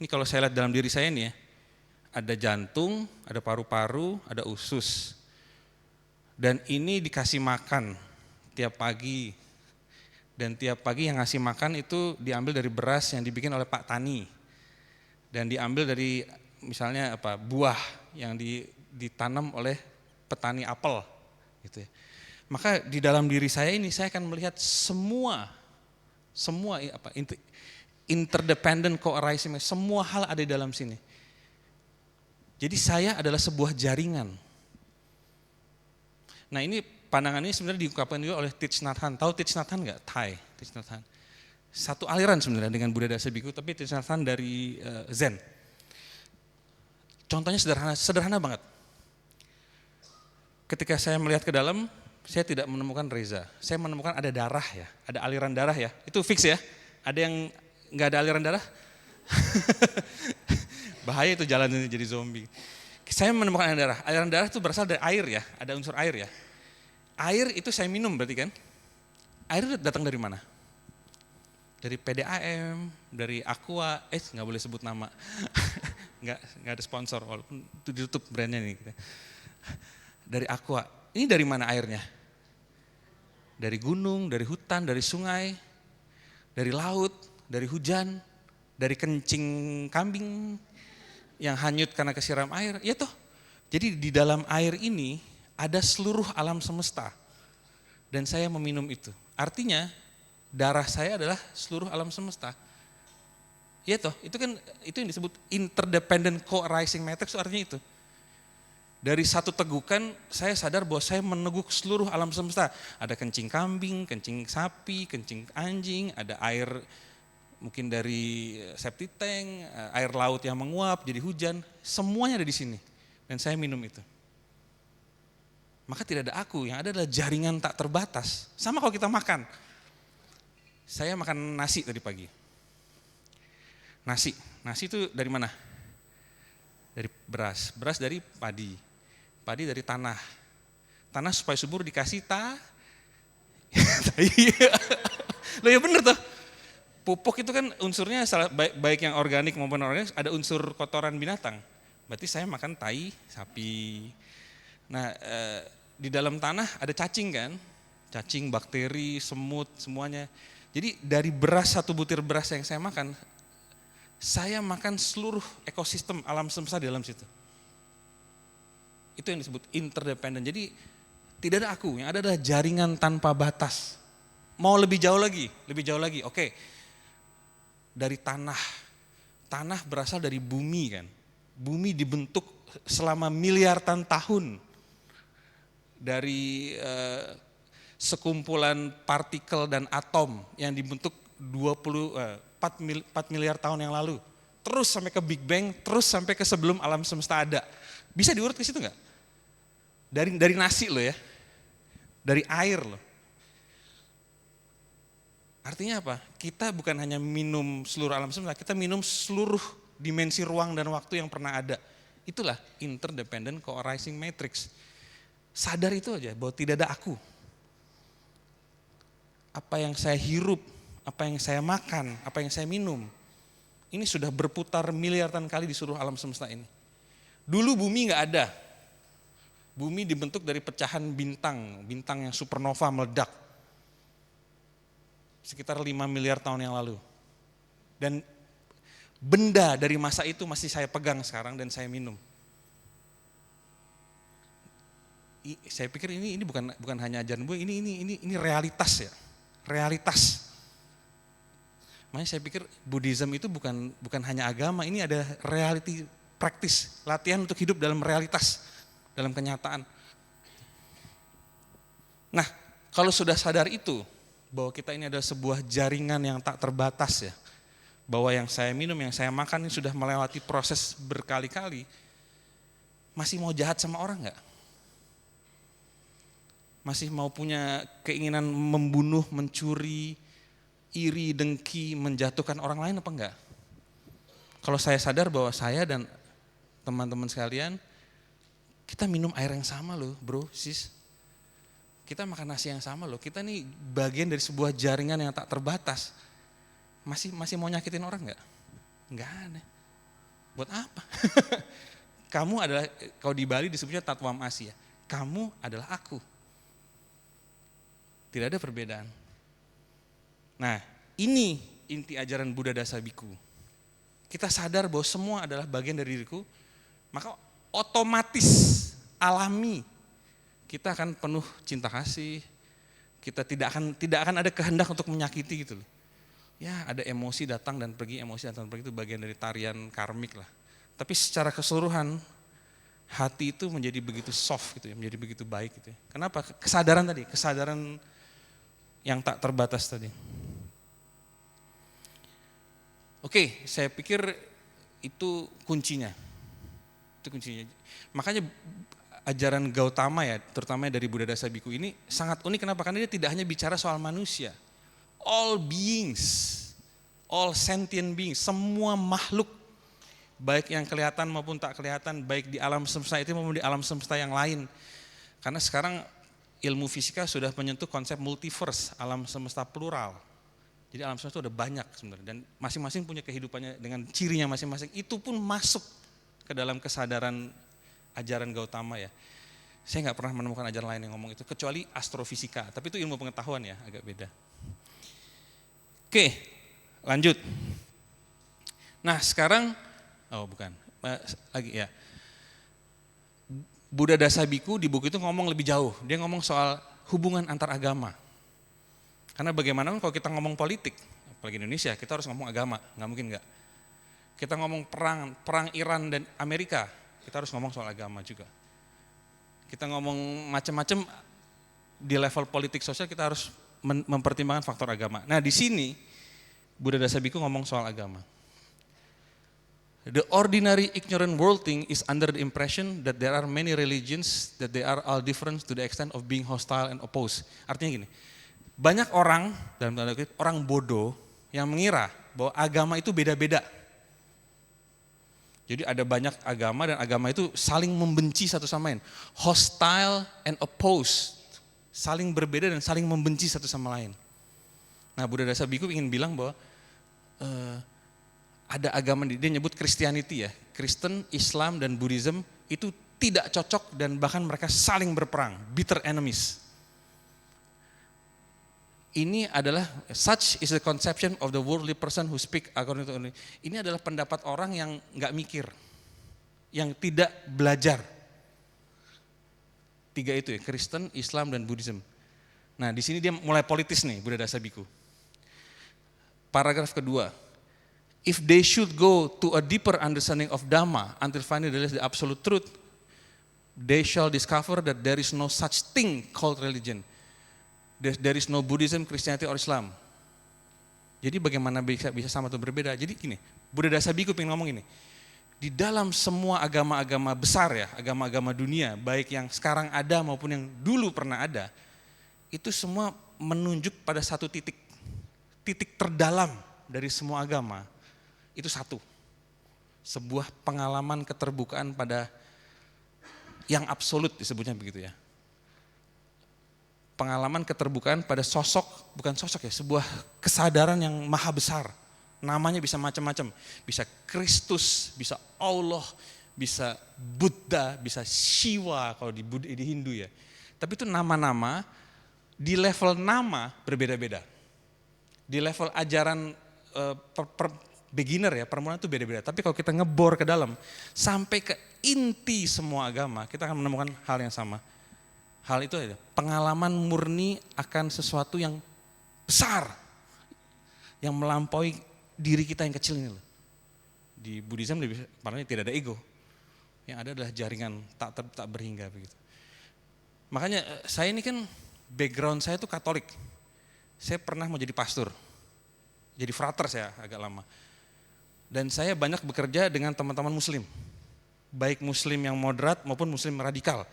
Ini kalau saya lihat dalam diri saya ini ya, ada jantung, ada paru-paru, ada usus. Dan ini dikasih makan tiap pagi. Dan tiap pagi yang ngasih makan itu diambil dari beras yang dibikin oleh Pak Tani. Dan diambil dari misalnya buah yang ditanam oleh petani apel gitu ya. Maka di dalam diri saya ini saya akan melihat semua interdependent co-arising, semua hal ada di dalam sini. Jadi saya adalah sebuah jaringan. Nah ini pandangan ini sebenarnya diungkapkan juga oleh Thich Nhat Hanh. Tahu Thich Nhat Hanh nggak? Thich Nhat Hanh. Satu aliran sebenarnya dengan Buddha Dasa Bhikkhu, tapi Thich Nhat Hanh dari Zen. Contohnya sederhana banget. Ketika saya melihat ke dalam, saya tidak menemukan reza. Saya menemukan ada darah ya, ada aliran darah ya. Itu fix ya. Ada yang nggak ada aliran darah? Bahaya itu jalan jadi zombie. Saya menemukan aliran darah. Aliran darah itu berasal dari air ya, ada unsur air ya. Air itu saya minum berarti kan? Air itu datang dari mana? Dari PDAM, dari Aqua, nggak boleh sebut nama. nggak ada sponsor, walaupun itu ditutup brandnya nih. Dari Aqua, ini dari mana airnya? Dari gunung, dari hutan, dari sungai, dari laut, dari hujan, dari kencing kambing yang hanyut karena kesiram air, ya toh. Jadi di dalam air ini ada seluruh alam semesta dan saya meminum itu. Artinya darah saya adalah seluruh alam semesta. Ya toh, itu kan itu yang disebut interdependent co-arising matrix, artinya itu. Dari satu tegukan saya sadar bahwa saya meneguk seluruh alam semesta. Ada kencing kambing, kencing sapi, kencing anjing, ada air mungkin dari septic tank, air laut yang menguap jadi hujan, semuanya ada di sini. Dan saya minum itu. Maka tidak ada aku, yang ada adalah jaringan tak terbatas. Sama kalau kita makan. Saya makan nasi tadi pagi. Nasi itu dari mana? Dari beras dari padi dari tanah supaya subur dikasih Loh ya bener tuh, pupuk itu kan unsurnya baik yang organik maupun organik ada unsur kotoran binatang, berarti saya makan tai sapi. Nah di dalam tanah ada cacing kan, cacing, bakteri, semut, semuanya. Jadi dari beras, satu butir beras yang saya makan seluruh ekosistem alam semesta di dalam situ. Itu yang disebut interdependent. Jadi tidak ada aku, yang ada adalah jaringan tanpa batas. Mau lebih jauh lagi, oke. Dari tanah berasal dari bumi kan. Bumi dibentuk selama miliaran tahun. Dari sekumpulan partikel dan atom yang dibentuk 4 miliar tahun yang lalu. Terus sampai ke Big Bang, terus sampai ke sebelum alam semesta ada. Bisa diurut ke situ nggak? Dari nasi loh ya, dari air loh. Artinya apa? Kita bukan hanya minum seluruh alam semesta, kita minum seluruh dimensi ruang dan waktu yang pernah ada. Itulah interdependent coarising matrix. Sadar itu aja bahwa tidak ada aku. Apa yang saya hirup, apa yang saya makan, apa yang saya minum, ini sudah berputar miliaran kali di seluruh alam semesta ini. Dulu bumi nggak ada. Bumi dibentuk dari pecahan bintang yang supernova meledak. Sekitar 5 miliar tahun yang lalu. Dan benda dari masa itu masih saya pegang sekarang dan saya minum. Saya pikir ini bukan hanya ajaran gue, ini realitas ya. Realitas. Makanya saya pikir Buddhism itu bukan hanya agama, ini ada reality praktis, latihan untuk hidup dalam realitas, dalam kenyataan. Nah, kalau sudah sadar itu, bahwa kita ini adalah sebuah jaringan yang tak terbatas ya, bahwa yang saya minum, yang saya makan ini sudah melewati proses berkali-kali, masih mau jahat sama orang nggak? Masih mau punya keinginan membunuh, mencuri, iri, dengki, menjatuhkan orang lain apa enggak? Kalau saya sadar bahwa saya dan teman-teman sekalian, kita minum air yang sama loh bro, sis. Kita makan nasi yang sama loh, kita nih bagian dari sebuah jaringan yang tak terbatas. Masih mau nyakitin orang enggak? Enggak ada. Buat apa? Kamu adalah, kalau di Bali disebutnya Tatwam Asi ya, kamu adalah aku. Tidak ada perbedaan. Nah, ini inti ajaran Buddha Dasabiku. Kita sadar bahwa semua adalah bagian dari diriku, maka otomatis, alami, kita akan penuh cinta kasih, kita tidak akan ada kehendak untuk menyakiti gitu loh. Ya ada emosi datang dan pergi, emosi datang dan pergi, itu bagian dari tarian karmik lah. Tapi secara keseluruhan, hati itu menjadi begitu soft gitu ya, menjadi begitu baik gitu ya. Kenapa? Kesadaran tadi, kesadaran yang tak terbatas tadi. Oke, saya pikir itu kuncinya. Itu kuncinya. Makanya ajaran Gautama ya, terutama dari Buddha Dasabiku ini sangat unik. Kenapa? Karena dia tidak hanya bicara soal manusia. All beings, all sentient beings, semua makhluk, baik yang kelihatan maupun tak kelihatan, baik di alam semesta itu maupun di alam semesta yang lain. Karena sekarang ilmu fisika sudah menyentuh konsep multiverse, alam semesta plural. Jadi alam semesta itu ada banyak sebenarnya dan masing-masing punya kehidupannya dengan cirinya masing-masing. Itu pun masuk ke dalam kesadaran ajaran Gautama ya. Saya nggak pernah menemukan ajaran lain yang ngomong itu kecuali astrofisika, tapi itu ilmu pengetahuan ya, agak beda. Oke, lanjut. Nah sekarang, lagi ya. Buddha Dasabiku di buku itu ngomong lebih jauh, dia ngomong soal hubungan antar agama. Karena bagaimanapun kalau kita ngomong politik, apalagi Indonesia, kita harus ngomong agama, nggak mungkin nggak. Kita ngomong perang Iran dan Amerika, kita harus ngomong soal agama juga. Kita ngomong macam-macam di level politik sosial, kita harus mempertimbangkan faktor agama. Nah di sini Buddha Dasabiku ngomong soal agama. The ordinary ignorant worldling is under the impression that there are many religions, that they are all different to the extent of being hostile and opposed. Artinya gini, banyak orang, dalam tanda kutip, orang bodoh yang mengira bahwa agama itu beda-beda. Jadi ada banyak agama dan agama itu saling membenci satu sama lain. Hostile and opposed, saling berbeda dan saling membenci satu sama lain. Nah Buddha Dasabiku ingin bilang bahwa ada agama, dia nyebut Christianity ya, Kristen, Islam dan Buddhism itu tidak cocok dan bahkan mereka saling berperang, bitter enemies. Ini adalah such is the conception of the worldly person who speak according to ini adalah pendapat orang yang nggak mikir, yang tidak belajar. Tiga itu ya, Kristen, Islam dan Buddhism. Nah di sini dia mulai politis nih Buddha Dasabiku. Paragraf kedua. If they should go to a deeper understanding of Dhamma until finally realize the absolute truth, they shall discover that there is no such thing called religion. There is no Buddhism, Christianity, or Islam. Jadi bagaimana bisa sama atau berbeda? Jadi gini, Buddha Dasabiku pengen ngomong ini. Di dalam semua agama-agama besar ya, agama-agama dunia, baik yang sekarang ada maupun yang dulu pernah ada, itu semua menunjuk pada satu titik. Titik terdalam dari semua agama, itu satu. Sebuah pengalaman keterbukaan pada yang absolut disebutnya begitu ya. Pengalaman keterbukaan pada sosok, bukan sosok ya, sebuah kesadaran yang maha besar. Namanya bisa macam-macam, bisa Kristus, bisa Allah, bisa Buddha, bisa Shiva kalau di Hindu ya. Tapi itu nama-nama, di level nama berbeda-beda. Di level ajaran beginner ya, permulaan itu beda-beda. Tapi kalau kita ngebor ke dalam, sampai ke inti semua agama, kita akan menemukan hal yang sama. Hal itu aja, pengalaman murni akan sesuatu yang besar, yang melampaui diri kita yang kecil ini loh. Di Buddhism padahal tidak ada ego, yang ada adalah jaringan tak berhingga begitu. Makanya saya ini kan background saya itu Katolik, saya pernah mau jadi pastor, jadi frater saya agak lama. Dan saya banyak bekerja dengan teman-teman Muslim, baik Muslim yang moderat maupun Muslim radikal.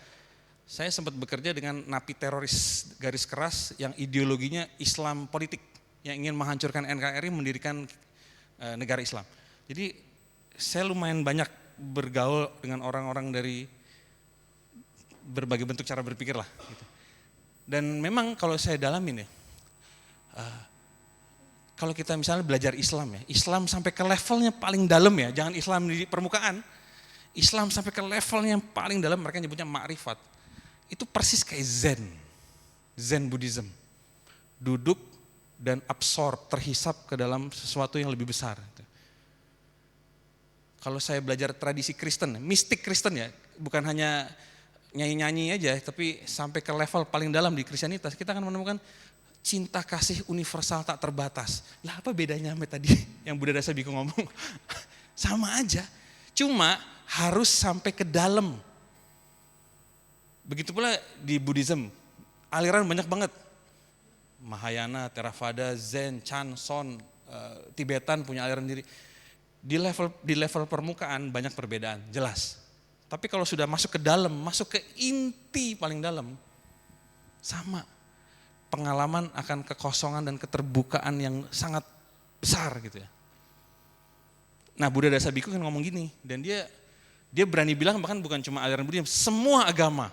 Saya sempat bekerja dengan napi teroris garis keras yang ideologinya Islam politik, yang ingin menghancurkan NKRI, mendirikan negara Islam. Jadi saya lumayan banyak bergaul dengan orang-orang dari berbagai bentuk cara berpikir lah. Gitu. Dan memang kalau saya dalamin ya, kalau kita misalnya belajar Islam ya, Islam sampai ke levelnya paling dalam ya, jangan Islam di permukaan, Islam sampai ke levelnya yang paling dalam, mereka nyebutnya ma'rifat. Itu persis kayak Zen Buddhism. Duduk dan absorb, terhisap ke dalam sesuatu yang lebih besar. Kalau saya belajar tradisi Kristen, mistik Kristen ya, bukan hanya nyanyi-nyanyi aja, tapi sampai ke level paling dalam di Kristianitas, kita akan menemukan cinta kasih universal tak terbatas. Lah apa bedanya sama tadi yang Buddha Dasabiku ngomong? Sama aja, cuma harus sampai ke dalam. Begitu pula di Buddhism, aliran banyak banget. Mahayana, Theravada, Zen, Chan, Son, Tibetan punya aliran diri. Di level permukaan banyak perbedaan, jelas. Tapi kalau sudah masuk ke dalam, masuk ke inti paling dalam, sama. Pengalaman akan kekosongan dan keterbukaan yang sangat besar gitu ya. Nah Buddha Dasabiku kan ngomong gini, dan dia berani bilang bahkan bukan cuma aliran Buddhism, semua agama.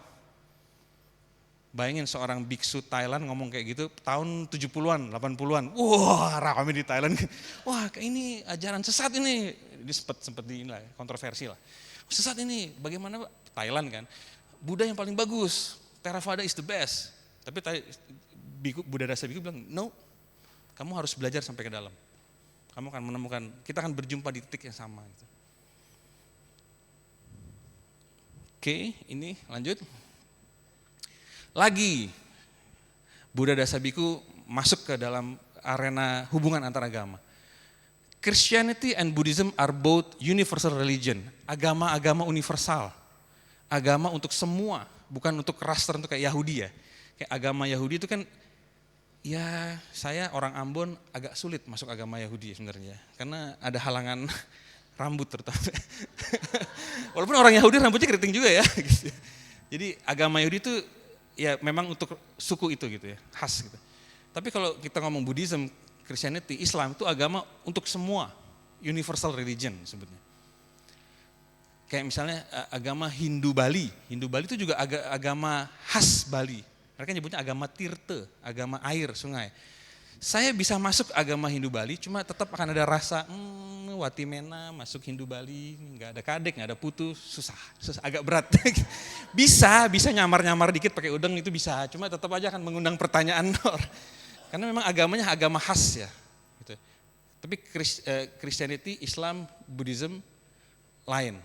Bayangin seorang biksu Thailand ngomong kayak gitu tahun 70-an, 80-an. Wah, ramai di Thailand. Wah, ini ajaran sesat ini. Dia sempat di inilah, kontroversi lah. Sesat ini, bagaimana Pak? Thailand kan. Buddha yang paling bagus, Theravada is the best. Tapi Buddha Dasabiku bilang, no, kamu harus belajar sampai ke dalam. Kamu akan menemukan, kita akan berjumpa di titik yang sama. Gitu. Oke, ini lanjut. Lagi, Buddha Dasabiku masuk ke dalam arena hubungan antar agama. Christianity and Buddhism are both universal religion, agama-agama universal, agama untuk semua, bukan untuk ras tertentu kayak Yahudi ya. Kayak agama Yahudi itu kan, ya saya orang Ambon agak sulit masuk agama Yahudi sebenarnya, karena ada halangan rambut terutama. Walaupun orang Yahudi rambutnya keriting juga ya. Jadi agama Yahudi itu ya memang untuk suku itu gitu ya, khas gitu. Tapi kalau kita ngomong Buddhism, Christianity, Islam itu agama untuk semua, universal religion sebetulnya. Kayak misalnya agama Hindu Bali itu juga agama khas Bali. Mereka nyebutnya agama Tirta, agama air, sungai. Saya bisa masuk agama Hindu Bali, cuma tetap akan ada rasa, Watimena masuk Hindu Bali, nggak ada kadek, nggak ada putu, susah, agak berat. bisa nyamar-nyamar dikit pakai udeng itu bisa, cuma tetap aja akan mengundang pertanyaan. Karena memang agamanya agama khas ya. Gitu. Tapi Christianity, Islam, Buddhism lain.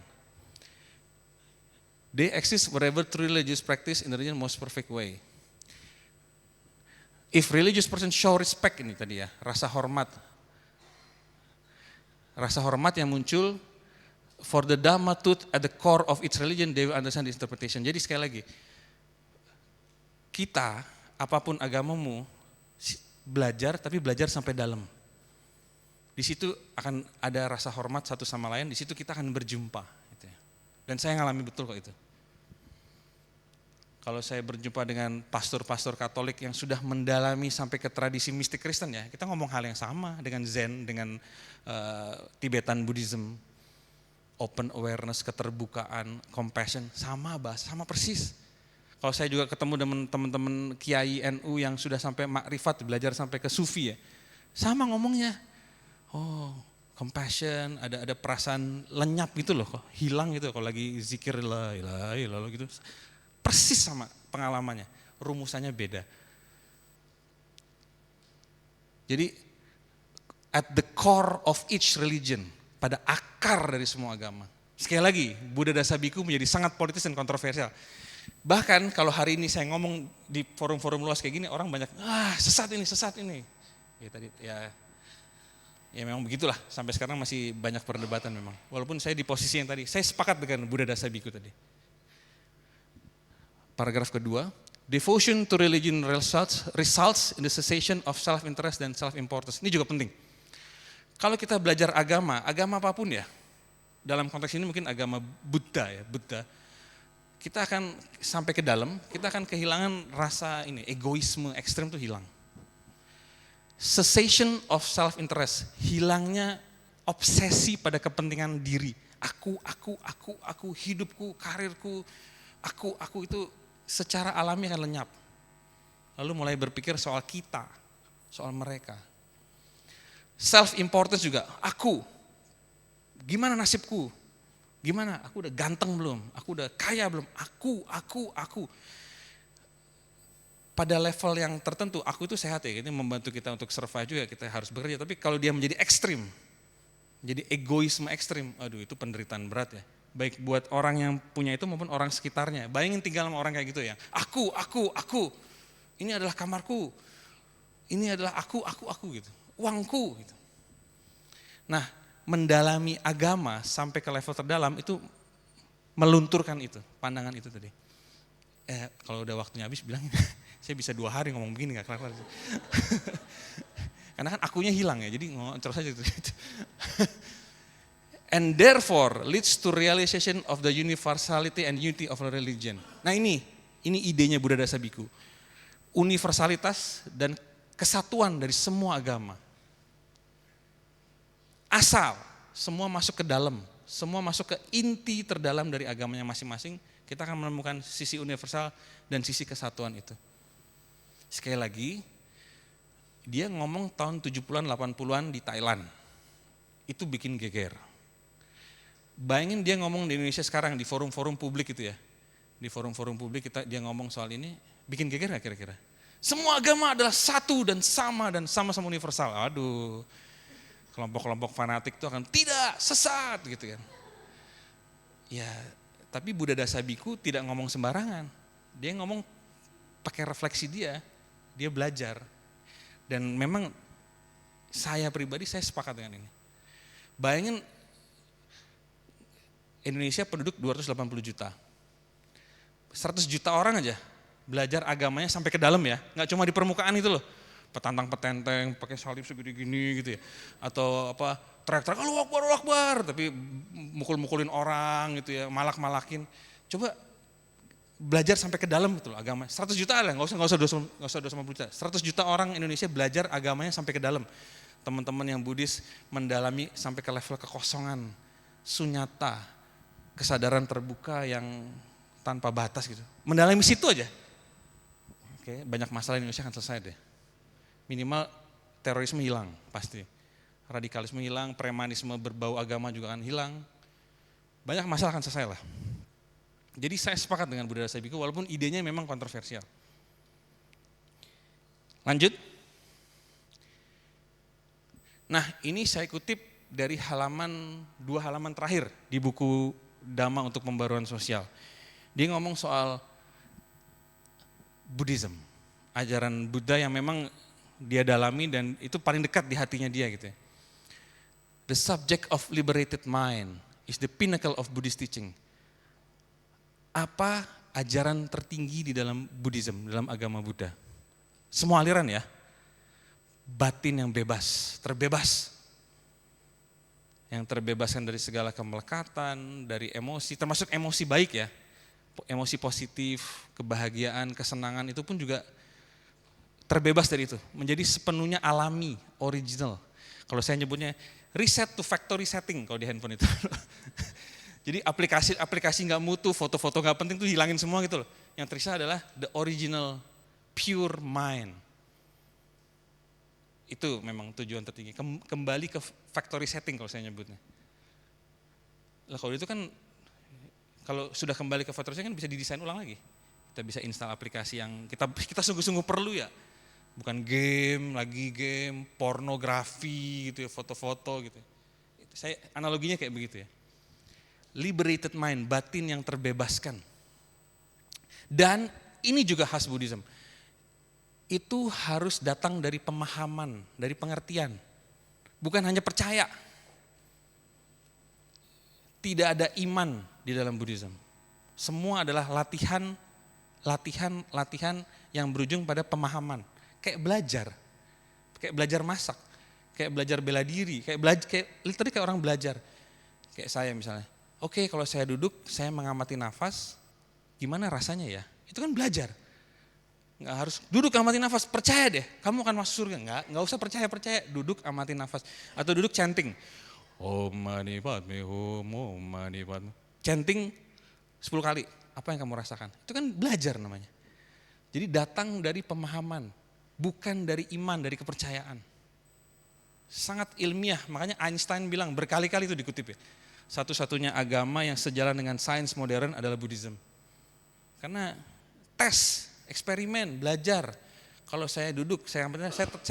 They exist wherever true religious practice in the religion most perfect way. If religious person show respect, ini tadi ya, rasa hormat yang muncul, for the Dhamma truth at the core of its religion, they will understand the interpretation. Jadi sekali lagi, kita apapun agamamu, belajar tapi belajar sampai dalam. Di situ akan ada rasa hormat satu sama lain, di situ kita akan berjumpa. Gitu ya. Dan saya ngalami betul kok itu. Kalau saya berjumpa dengan pastor-pastor Katolik yang sudah mendalami sampai ke tradisi mistik Kristen ya, kita ngomong hal yang sama dengan Zen, dengan Tibetan Buddhism, open awareness, keterbukaan, compassion, sama persis. Kalau saya juga ketemu dengan teman-teman Kiai NU yang sudah sampai makrifat, belajar sampai ke Sufi ya, sama ngomongnya. Oh, compassion, ada perasaan lenyap gitu loh, kok hilang gitu kalau lagi zikir la ilaha illallah gitu. Persis sama pengalamannya, rumusannya beda. Jadi at the core of each religion, pada akar dari semua agama. Sekali lagi, Buddha Dasabiku menjadi sangat politis dan kontroversial. Bahkan kalau hari ini saya ngomong di forum-forum luas kayak gini, orang banyak, sesat ini. Ya memang begitulah, sampai sekarang masih banyak perdebatan memang. Walaupun saya di posisi yang tadi, saya sepakat dengan Buddha Dasabiku tadi. Paragraf kedua, devotion to religion results in the cessation of self-interest dan self-importance. Ini juga penting. Kalau kita belajar agama apapun ya, dalam konteks ini mungkin agama Buddha, kita akan sampai ke dalam, kita akan kehilangan rasa ini, egoisme ekstrem itu hilang. Cessation of self-interest, hilangnya obsesi pada kepentingan diri. Aku, hidupku, karirku, aku itu secara alami akan lenyap. Lalu mulai berpikir soal kita, soal mereka. Self-importance juga, aku, gimana nasibku? Gimana, aku udah ganteng belum? Aku udah kaya belum? Aku. Pada level yang tertentu, aku itu sehat ya, ini membantu kita untuk survive juga, kita harus bekerja. Tapi kalau dia menjadi ekstrim, jadi egoisme ekstrim, aduh itu penderitaan berat ya. Baik buat orang yang punya itu maupun orang sekitarnya. Bayangin tinggal sama orang kayak gitu ya. Aku. Ini adalah kamarku. Ini adalah aku gitu. Uangku gitu. Nah, mendalami agama sampai ke level terdalam itu melunturkan itu, pandangan itu tadi. Kalau udah waktunya habis bilangin, saya bisa 2 hari ngomong begini gak kelar-kelar. Karena kan akunya hilang ya, jadi ngomong terus aja gitu. And therefore leads to realization of the universality and unity of a religion. Nah ini idenya Buddha Dasabiku. Universalitas dan kesatuan dari semua agama. Asal semua masuk ke dalam, semua masuk ke inti terdalam dari agamanya masing-masing, kita akan menemukan sisi universal dan sisi kesatuan itu. Sekali lagi, dia ngomong tahun 70-an, 80-an di Thailand. Itu bikin geger. Bayangin dia ngomong di Indonesia sekarang di forum-forum publik itu ya. Di forum-forum publik dia ngomong soal ini, bikin geger gak kira-kira? Semua agama adalah satu dan sama-sama universal. Aduh, kelompok-kelompok fanatik itu akan tidak, sesat gitu kan. Ya, tapi Buddha Dasabiku tidak ngomong sembarangan. Dia ngomong pakai refleksi dia belajar. Dan memang saya pribadi, saya sepakat dengan ini. Bayangin Indonesia penduduk 280 juta. 100 juta orang aja belajar agamanya sampai ke dalam ya. Nggak cuma di permukaan itu loh. Petantang-petenteng, pakai salib segede gini gitu ya. Atau teriak-teriak, Allahu Akbar, tapi mukul-mukulin orang gitu ya, malak-malakin. Coba belajar sampai ke dalam gitu loh agama. 100 juta lah, nggak usah 250 juta. 100 juta orang Indonesia belajar agamanya sampai ke dalam. Teman-teman yang Buddhis mendalami sampai ke level kekosongan, sunyata, kesadaran terbuka yang tanpa batas gitu. Mendalami situ aja. Oke, banyak masalah di Indonesia akan selesai deh. Minimal terorisme hilang pasti. Radikalisme hilang, premanisme berbau agama juga akan hilang. Banyak masalah akan selesai lah. Jadi saya sepakat dengan Buddha Dasabiku walaupun idenya memang kontroversial. Lanjut. Nah, ini saya kutip dari 2 halaman terakhir di buku Dhamma untuk Pembaruan Sosial. Dia ngomong soal Buddhism, ajaran Buddha yang memang dia dalami dan itu paling dekat di hatinya dia gitu ya. The subject of liberated mind is the pinnacle of Buddhist teaching. Apa ajaran tertinggi di dalam Buddhism, dalam agama Buddha? semua aliran ya, batin yang bebas, terbebas. Yang terbebaskan dari segala kemelekatan, dari emosi, termasuk emosi baik ya. Emosi positif, kebahagiaan, kesenangan itu pun juga terbebas dari itu. Menjadi sepenuhnya alami, original. Kalau saya nyebutnya reset to factory setting kalau di handphone itu. Jadi aplikasi nggak mutu, foto-foto nggak penting itu hilangin semua gitu loh. Yang tersisa adalah the original pure mind. Itu memang tujuan tertinggi, kembali ke factory setting kalau saya nyebutnya. Lah kalau itu kan, kalau sudah kembali ke factory setting kan bisa didesain ulang lagi. Kita bisa install aplikasi yang kita sungguh-sungguh perlu ya. Bukan game, pornografi gitu ya, foto-foto gitu. Saya analoginya kayak begitu ya. Liberated mind, batin yang terbebaskan. Dan ini juga khas Buddhism. Itu harus datang dari pemahaman, dari pengertian. Bukan hanya percaya. Tidak ada iman di dalam Buddhism. Semua adalah latihan yang berujung pada pemahaman. Kayak belajar masak, kayak belajar bela diri, literally kayak orang belajar. Kayak saya misalnya, oke, kalau saya duduk, saya mengamati nafas, gimana rasanya ya? Itu kan belajar. Nggak harus duduk amati nafas, percaya deh, kamu akan masuk surga. Nggak usah percaya, duduk amati nafas. Atau duduk chanting. Om Mani Padme Hum, Om Mani Padme. Chanting 10 kali, apa yang kamu rasakan? Itu kan belajar namanya. Jadi datang dari pemahaman, bukan dari iman, dari kepercayaan. Sangat ilmiah, makanya Einstein bilang berkali-kali itu dikutip ya. Satu-satunya agama yang sejalan dengan sains modern adalah Buddhism. Karena tes, eksperimen, belajar. Kalau saya duduk, saya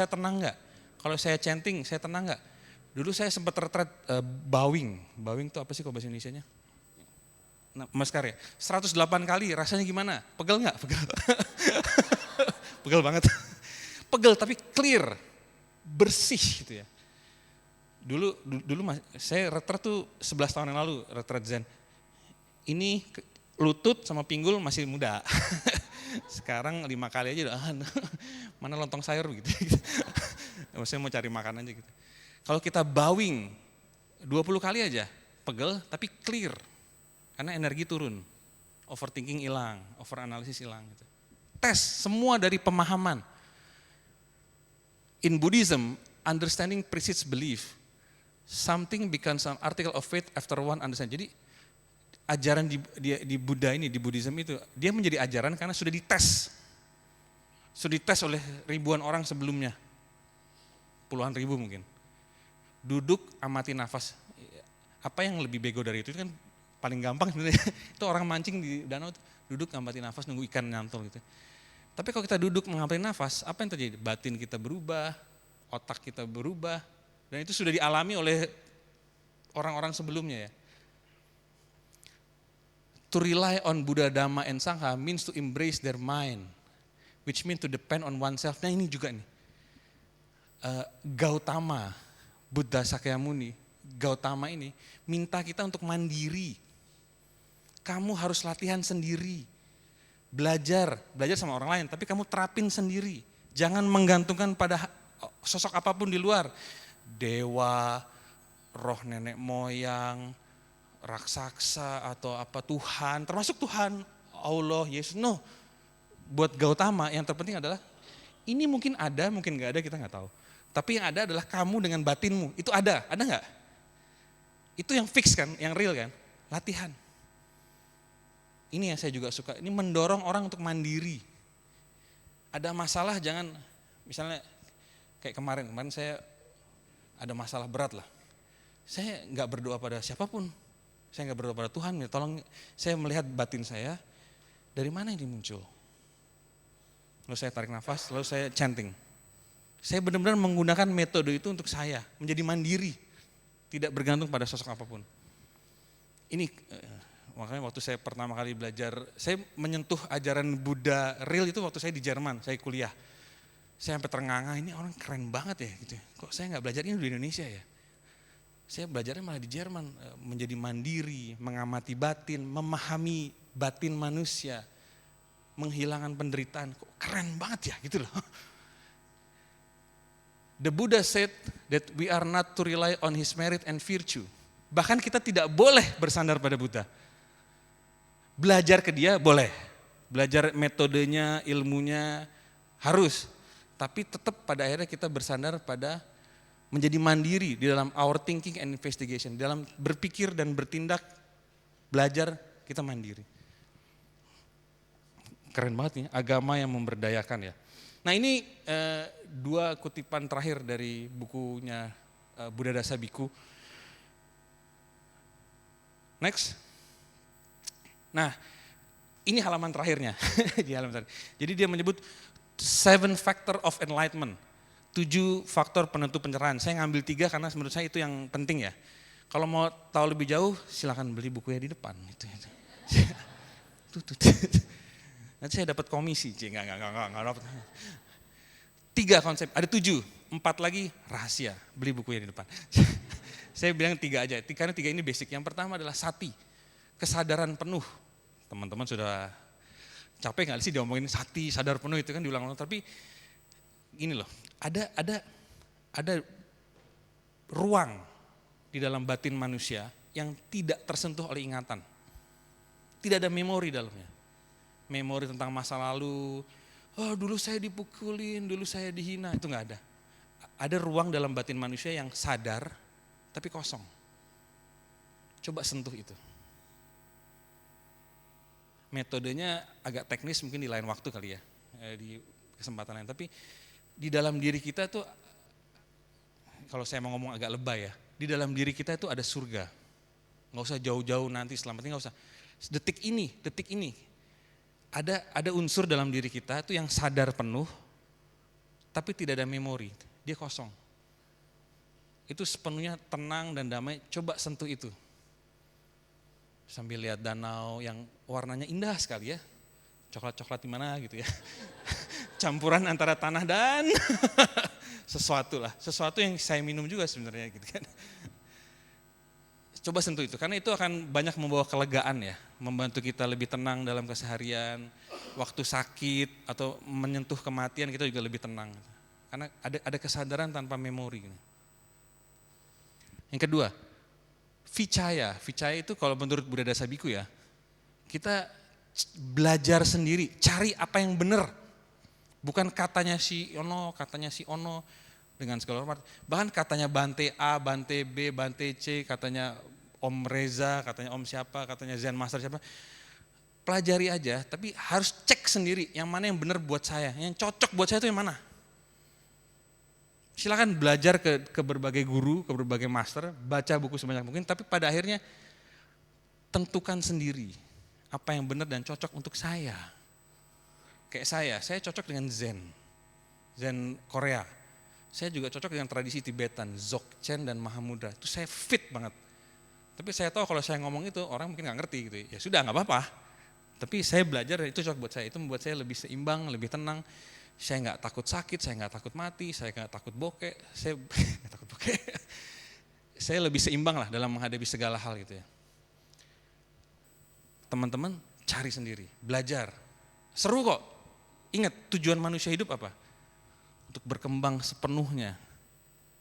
tenang nggak? Kalau saya chanting, saya tenang nggak? Dulu saya sempat retret bowing. Bowing itu apa sih kalau bahasa Indonesianya? Nah, Maskar ya. 108 kali, rasanya gimana? Pegel nggak? Pegel. Pegel banget. Pegel tapi clear, bersih gitu ya. Dulu saya retret tuh 11 tahun yang lalu, retret Zen. Ini lutut sama pinggul masih muda. Sekarang 5 kali aja udah, mana lontong sayur begitu. Saya mau cari makan aja gitu. Kalau kita bowing 20 kali aja, pegel tapi clear. Karena energi turun, overthinking hilang, overanalisis hilang. Gitu. Tes, semua dari pemahaman. In Buddhism, understanding precedes belief. Something becomes an article of faith after one understand. Jadi ajaran di Buddha ini, di Buddhism itu, dia menjadi ajaran karena sudah dites. Sudah dites oleh ribuan orang sebelumnya. Puluhan ribu mungkin. Duduk, amati nafas. Apa yang lebih bego dari itu kan paling gampang sebenarnya. Itu orang mancing di danau, duduk, amati nafas, nunggu ikan nyantol gitu. Tapi kalau kita duduk mengamati nafas, apa yang terjadi? Batin kita berubah, otak kita berubah. Dan itu sudah dialami oleh orang-orang sebelumnya ya. To rely on Buddha, Dhamma, and Sangha means to embrace their mind, which means to depend on oneself. Nah ini juga nih, Gautama, Buddha Sakyamuni, Gautama ini minta kita untuk mandiri. Kamu harus latihan sendiri, belajar sama orang lain, tapi kamu terapin sendiri. Jangan menggantungkan pada sosok apapun di luar, dewa, roh nenek moyang, raksasa atau apa Tuhan, termasuk Tuhan, Allah, Yesus. No, buat Gautama yang terpenting adalah ini mungkin ada, mungkin nggak ada, kita nggak tahu. Tapi yang ada adalah kamu dengan batinmu, itu ada nggak? Itu yang fix kan, yang real kan, latihan. Ini yang saya juga suka, ini mendorong orang untuk mandiri. Ada masalah jangan, misalnya kayak kemarin saya ada masalah berat lah. Saya nggak berdoa pada siapapun, saya nggak berdoa pada Tuhan, ya tolong saya melihat batin saya, dari mana ini muncul. Lalu saya tarik nafas, lalu saya chanting. Saya benar-benar menggunakan metode itu untuk saya, menjadi mandiri, tidak bergantung pada sosok apapun. Ini makanya waktu saya pertama kali belajar, saya menyentuh ajaran Buddha real itu waktu saya di Jerman, saya kuliah. Saya sampai terengah-engah, ini orang keren banget ya gitu. Kok saya nggak belajar ini di Indonesia ya? Saya belajarnya malah di Jerman, menjadi mandiri, mengamati batin, memahami batin manusia, menghilangkan penderitaan. Kok keren banget ya gitu loh. The Buddha said that we are not to rely on his merit and virtue. Bahkan kita tidak boleh bersandar pada Buddha. Belajar ke dia boleh. Belajar metodenya, ilmunya harus. Tapi tetap pada akhirnya kita bersandar pada menjadi mandiri di dalam our thinking and investigation. Dalam berpikir dan bertindak, belajar kita mandiri. Keren banget nih, agama yang memberdayakan ya. Nah ini 2 kutipan terakhir dari bukunya Buddha Dasa Bhikkhu. Next. Nah ini halaman terakhirnya. Jadi dia menyebut 7 factor of enlightenment. 7 faktor penentu pencerahan. Saya ngambil 3 karena menurut saya itu yang penting ya. Kalau mau tahu lebih jauh silakan beli bukunya di depan. Nanti saya dapat komisi, enggak dapat. 3 konsep, ada 7, 4 lagi rahasia, beli bukunya di depan. Saya bilang 3 aja, karena 3 ini basic. Yang pertama adalah sati, kesadaran penuh. Teman-teman sudah capek nggak sih diomongin sati, sadar penuh itu kan diulang-ulang. Tapi gini loh, ada ruang di dalam batin manusia yang tidak tersentuh oleh ingatan. Tidak ada memori dalamnya. Memori tentang masa lalu, oh dulu saya dipukulin, dulu saya dihina, itu nggak ada. Ada ruang dalam batin manusia yang sadar, tapi kosong. Coba sentuh itu. Metodenya agak teknis mungkin di lain waktu kali ya, di kesempatan lain. Tapi di dalam diri kita tuh, kalau saya mau ngomong agak lebay ya, di dalam diri kita itu ada surga. Nggak usah jauh-jauh nanti selamatnya, nggak usah. Detik ini. Ada unsur dalam diri kita itu yang sadar penuh, tapi tidak ada memori, dia kosong. Itu sepenuhnya tenang dan damai, coba sentuh itu. Sambil lihat danau yang warnanya indah sekali ya, coklat-coklat di mana gitu ya. Campuran antara tanah dan sesuatu yang saya minum juga sebenarnya gitu kan. Coba sentuh itu, karena itu akan banyak membawa kelegaan ya, membantu kita lebih tenang dalam keseharian, waktu sakit atau menyentuh kematian kita juga lebih tenang. Karena ada kesadaran tanpa memori. Yang kedua, vicaya itu kalau menurut Buddha Dasa Bhikkhu ya, kita belajar sendiri, cari apa yang benar. Bukan katanya si Ono, dengan segala hormat. Bahkan katanya Bante A, Bante B, Bante C, katanya Om Reza, katanya Om siapa, katanya Zen Master siapa. Pelajari aja, tapi harus cek sendiri yang mana yang benar buat saya, yang cocok buat saya itu yang mana. Silakan belajar ke berbagai guru, ke berbagai master, baca buku sebanyak mungkin, tapi pada akhirnya tentukan sendiri apa yang benar dan cocok untuk saya. Kayak saya cocok dengan Zen Korea. Saya juga cocok dengan tradisi Tibetan, Dzogchen dan Mahamudra. Itu saya fit banget. Tapi saya tahu kalau saya ngomong itu orang mungkin gak ngerti gitu. Ya sudah gak apa-apa. Tapi saya belajar itu cocok buat saya. Itu membuat saya lebih seimbang, lebih tenang. Saya gak takut sakit, saya gak takut mati, saya gak takut bokeh. Saya lebih seimbang lah dalam menghadapi segala hal gitu ya. Teman-teman cari sendiri, belajar. Seru kok. Ingat tujuan manusia hidup apa? Untuk berkembang sepenuhnya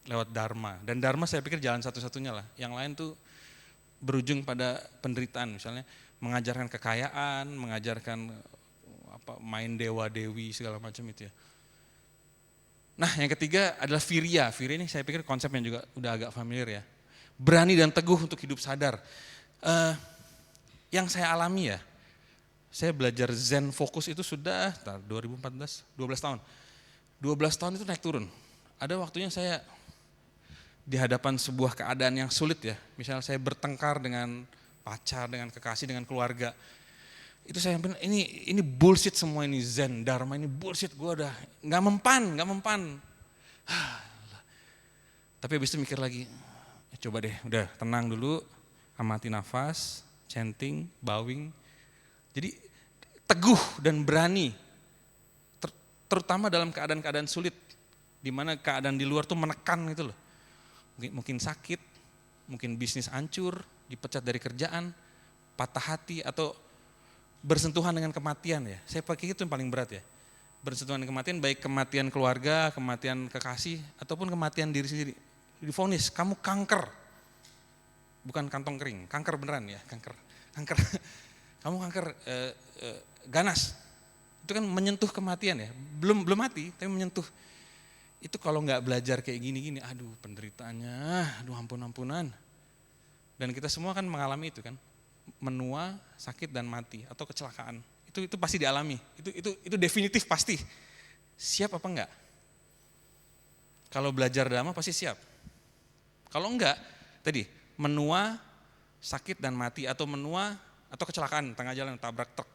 lewat Dharma. Dan Dharma saya pikir jalan satu-satunya lah. Yang lain tuh berujung pada penderitaan. Misalnya mengajarkan kekayaan, mengajarkan main dewa-dewi segala macam itu ya. Nah yang ketiga adalah virya. Virya ini saya pikir konsep yang juga udah agak familiar ya. Berani dan teguh untuk hidup sadar. Yang saya alami ya, saya belajar Zen fokus itu sudah 2014, 12 tahun. 12 tahun itu naik turun. Ada waktunya saya di hadapan sebuah keadaan yang sulit ya. Misalnya saya bertengkar dengan pacar, dengan kekasih, dengan keluarga. Itu saya bilang ini bullshit semua ini Zen, Dharma ini bullshit. Gue udah gak mempan. Tapi habis itu mikir lagi, coba deh udah tenang dulu, amati nafas, chanting, bowing. Jadi teguh dan berani. Terutama dalam keadaan-keadaan sulit, di mana keadaan di luar tuh menekan gitu loh. Mungkin sakit, mungkin bisnis hancur, dipecat dari kerjaan, patah hati, atau bersentuhan dengan kematian ya. Saya pakai itu yang paling berat ya. Bersentuhan dengan kematian, baik kematian keluarga, kematian kekasih, ataupun kematian diri sendiri. Divonis, kamu kanker. Bukan kantong kering, kanker beneran ya, kanker. Kamu kanker ganas. Itu kan menyentuh kematian ya. Belum mati, tapi menyentuh. Itu kalau nggak belajar kayak gini-gini, aduh penderitaannya, aduh ampun-ampunan. Dan kita semua kan mengalami itu kan. Menua, sakit dan mati atau kecelakaan. Itu pasti dialami. Itu definitif pasti. Siap apa enggak? Kalau belajar dhamma pasti siap. Kalau enggak, tadi menua, sakit dan mati atau menua atau kecelakaan tengah jalan tabrak truk.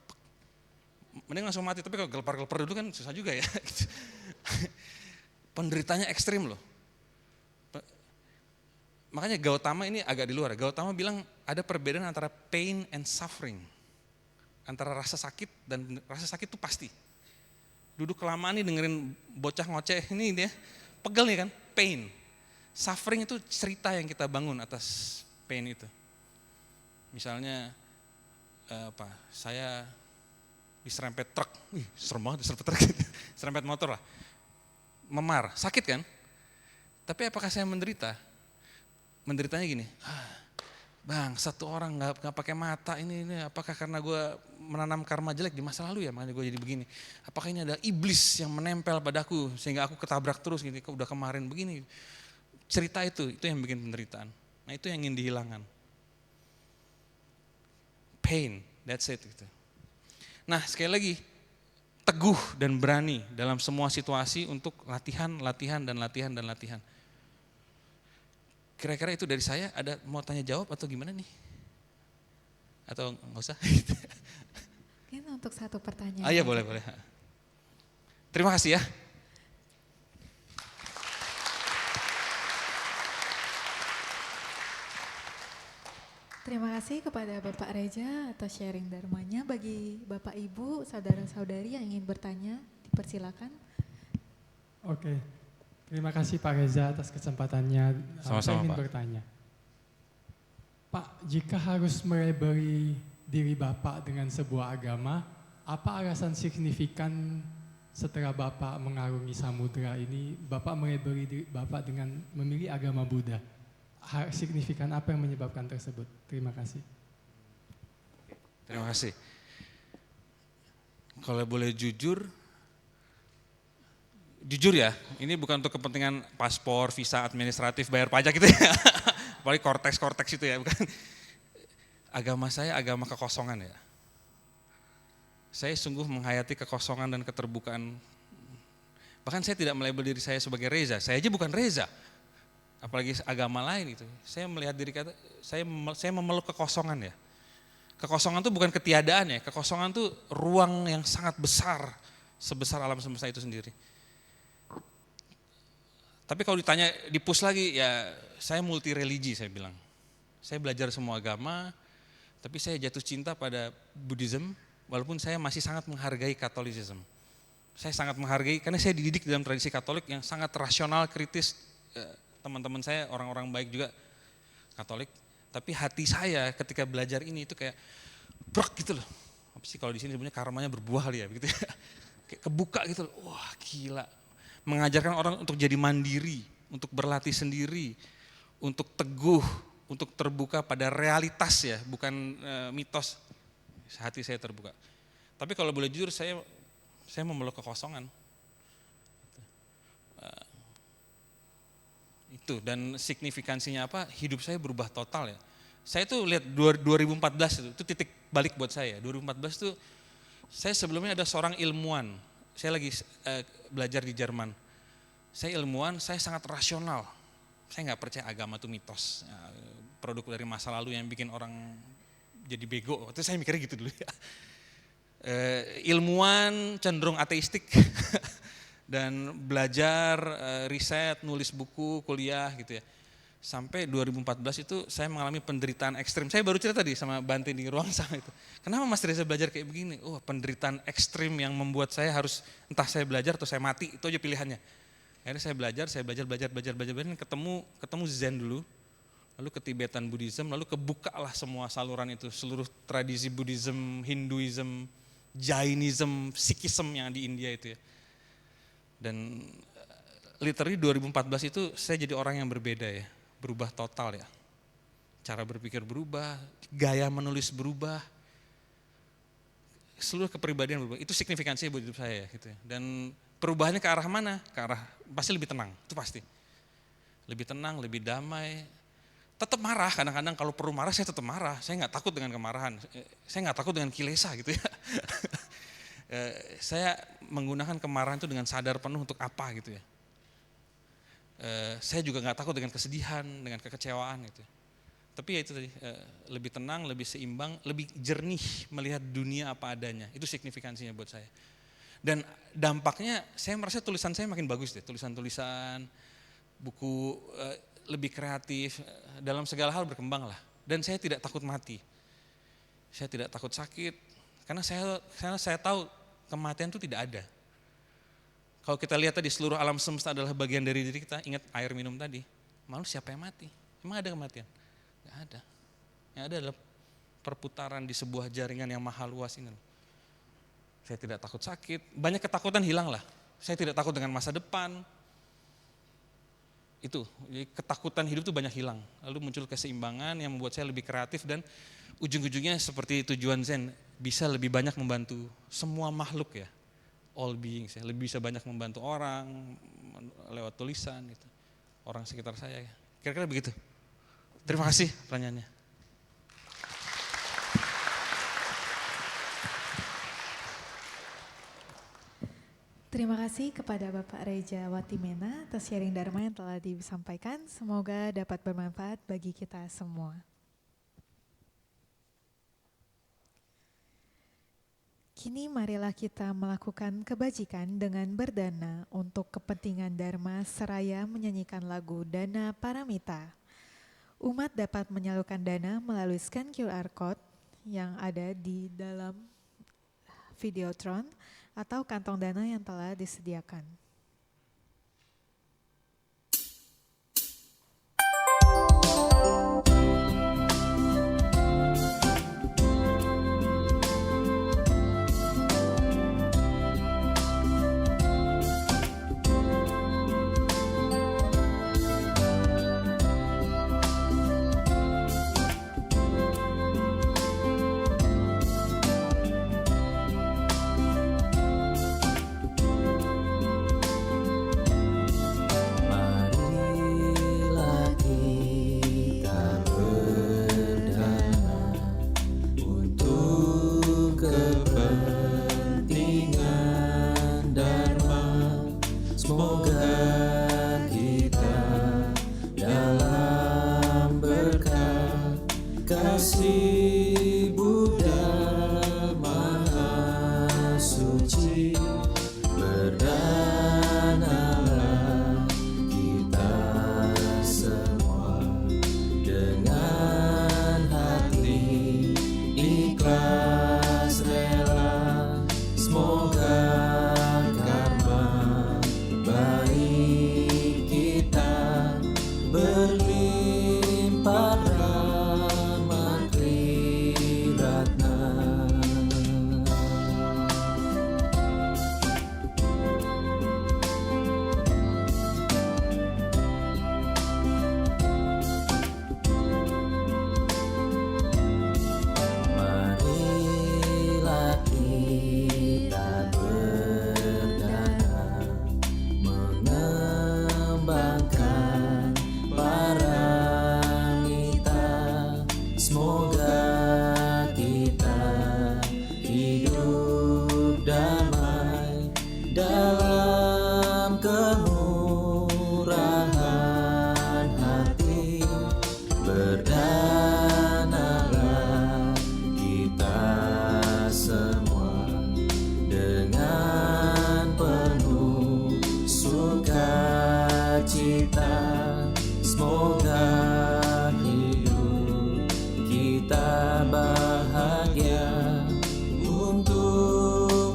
Mending langsung mati, tapi kalau gelepar-gelepar dulu kan susah juga ya. Penderitanya ekstrim loh. Makanya Gautama ini agak di luar. Gautama bilang ada perbedaan antara pain and suffering. Antara rasa sakit dan rasa sakit itu pasti. Duduk kelamaan nih dengerin bocah ngoceh ini dia pegel nih kan, pain. Suffering itu cerita yang kita bangun atas pain itu. Misalnya saya diserempet truk, serem banget diserempet truk, serempet motor lah. Memar, sakit kan? Tapi apakah saya menderita? Menderitanya gini, bang satu orang nggak pakai mata ini apakah karena gue menanam karma jelek di masa lalu ya makanya gue jadi begini. Apakah ini ada iblis yang menempel padaku sehingga aku ketabrak terus gini, udah kemarin begini. Cerita itu yang bikin penderitaan. Nah itu yang ingin dihilangkan. Pain, that's it gitu. Nah sekali lagi, teguh dan berani dalam semua situasi untuk latihan. Kira-kira itu dari saya, ada mau tanya jawab atau gimana nih? Atau nggak usah? Mungkin untuk satu pertanyaan. Iya boleh. Terima kasih ya. Terima kasih kepada Bapak Reza atas sharing dharmanya. Bagi Bapak Ibu, saudara-saudari yang ingin bertanya, dipersilakan. Oke, terima kasih Pak Reza atas kesempatannya. Sama-sama, Saya ingin Pak. bertanya. Pak, jika harus melabeli diri Bapak dengan sebuah agama, apa alasan signifikan setelah Bapak mengarungi samudera ini, Bapak melabeli diri Bapak dengan memilih agama Buddha? Signifikan apa yang menyebabkan tersebut? Terima kasih. Terima kasih. Kalau boleh jujur ya, ini bukan untuk kepentingan paspor, visa administratif, bayar pajak gitu ya. Apalagi korteks itu ya, bukan. Agama saya agama kekosongan ya. Saya sungguh menghayati kekosongan dan keterbukaan. Bahkan saya tidak melabel diri saya sebagai Reza, saya aja bukan Reza. Apalagi agama lain itu. Saya melihat diri saya memeluk kekosongan ya. Kekosongan itu bukan ketiadaan ya, kekosongan itu ruang yang sangat besar, sebesar alam semesta itu sendiri. Tapi kalau ditanya di-push lagi ya saya multi religi saya bilang. Saya belajar semua agama, tapi saya jatuh cinta pada Buddhism walaupun saya masih sangat menghargai Catholicism. Saya sangat menghargai karena saya dididik dalam tradisi Katolik yang sangat rasional, kritis. Teman-teman saya orang-orang baik juga Katolik, tapi hati saya ketika belajar ini itu kayak brak gitu loh. Apa sih kalau di sini sebenarnya karmanya berbuah kali ya begitu ya. Kayak kebuka gitu loh. Wah, gila. Mengajarkan orang untuk jadi mandiri, untuk berlatih sendiri, untuk teguh, untuk terbuka pada realitas ya, bukan mitos. Hati saya terbuka. Tapi kalau boleh jujur saya memeluk kekosongan. Itu dan signifikansinya apa? Hidup saya berubah total ya. Saya tuh lihat 2014 itu titik balik buat saya. 2014 itu saya sebelumnya ada seorang ilmuwan. Saya lagi belajar di Jerman. Saya ilmuwan, saya sangat rasional. Saya nggak percaya agama itu mitos. Produk dari masa lalu yang bikin orang jadi bego. Waktu itu saya mikirnya gitu dulu ya. Ilmuwan cenderung ateistik. Dan belajar, riset, nulis buku, kuliah gitu ya. Sampai 2014 itu saya mengalami penderitaan ekstrim. Saya baru cerita tadi sama Bante di ruang sama itu. Kenapa Mas Reza belajar kayak begini? Oh, penderitaan ekstrim yang membuat saya harus entah saya belajar atau saya mati, itu aja pilihannya. Akhirnya saya belajar, ketemu Zen dulu. lalu ke Tibetan Buddhism, lalu kebukalah semua saluran itu, seluruh tradisi Buddhism, Hinduism, Jainism, Sikhism yang di India itu ya. Dan literally 2014 itu saya jadi orang yang berbeda ya, berubah total ya. Cara berpikir berubah, gaya menulis berubah, seluruh kepribadian berubah. Itu signifikansinya buat hidup saya gitu ya. Dan perubahannya ke arah mana? Ke arah pasti lebih tenang, itu pasti. Lebih tenang, lebih damai. Tetap marah, kadang-kadang kalau perlu marah saya tetap marah. Saya nggak takut dengan kemarahan, saya nggak takut dengan kilesa gitu ya. Saya menggunakan kemarahan itu dengan sadar penuh untuk apa gitu ya. Saya juga nggak takut dengan kesedihan, dengan kekecewaan gitu. Tapi ya itu tadi, lebih tenang, lebih seimbang, lebih jernih melihat dunia apa adanya. Itu signifikansinya buat saya. Dan dampaknya saya merasa tulisan saya makin bagus deh, tulisan-tulisan, buku lebih kreatif, dalam segala hal berkembang lah. Dan saya tidak takut mati, saya tidak takut sakit, karena saya tahu kematian itu tidak ada. Kalau kita lihat tadi seluruh alam semesta adalah bagian dari diri kita, ingat air minum tadi, malu siapa yang mati? Emang ada kematian? Gak ada. Yang ada adalah perputaran di sebuah jaringan yang maha luas ini. Saya tidak takut sakit, banyak ketakutan hilang lah. Saya tidak takut dengan masa depan. Itu, jadi ketakutan hidup itu banyak hilang. Lalu muncul keseimbangan yang membuat saya lebih kreatif dan ujung-ujungnya seperti tujuan Zen, bisa lebih banyak membantu semua makhluk ya. All beings ya, lebih bisa banyak membantu orang lewat tulisan gitu. Orang sekitar saya ya. Kira-kira begitu. Terima kasih pertanyaannya. Terima kasih kepada Bapak Reja Watimena atas sharing Dharma yang telah disampaikan. Semoga dapat bermanfaat bagi kita semua. Kini marilah kita melakukan kebajikan dengan berdana untuk kepentingan Dharma seraya menyanyikan lagu Dana Paramita. Umat dapat menyalurkan dana melalui scan QR Code yang ada di dalam Videotron atau kantong dana yang telah disediakan.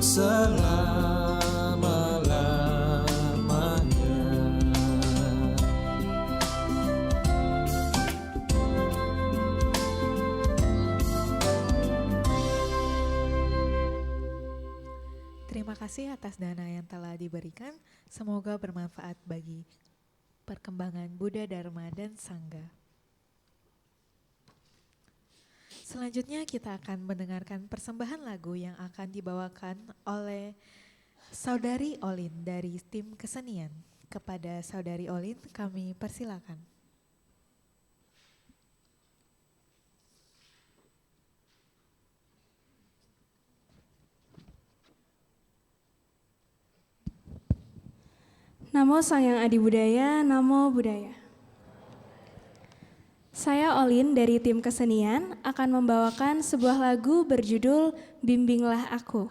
Selama-lamanya. kasih atas dana yang telah diberikan. Semoga bermanfaat bagi perkembangan Buddha, Dharma, dan Sangha. Selanjutnya kita akan mendengarkan persembahan lagu yang akan dibawakan oleh Saudari Olin dari tim kesenian. Kepada Saudari Olin kami persilakan. Namo Sangyang Adi Budaya, Namo Buddhaya. Saya Olin dari tim kesenian akan membawakan sebuah lagu berjudul Bimbinglah Aku.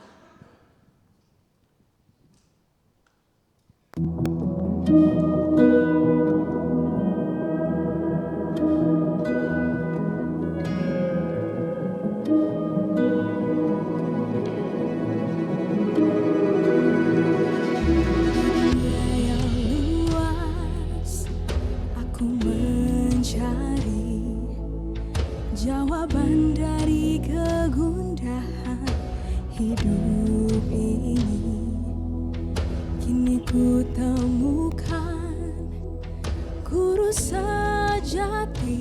Jawaban dari kegundahan hidup ini, kini ku temukan guru sejati,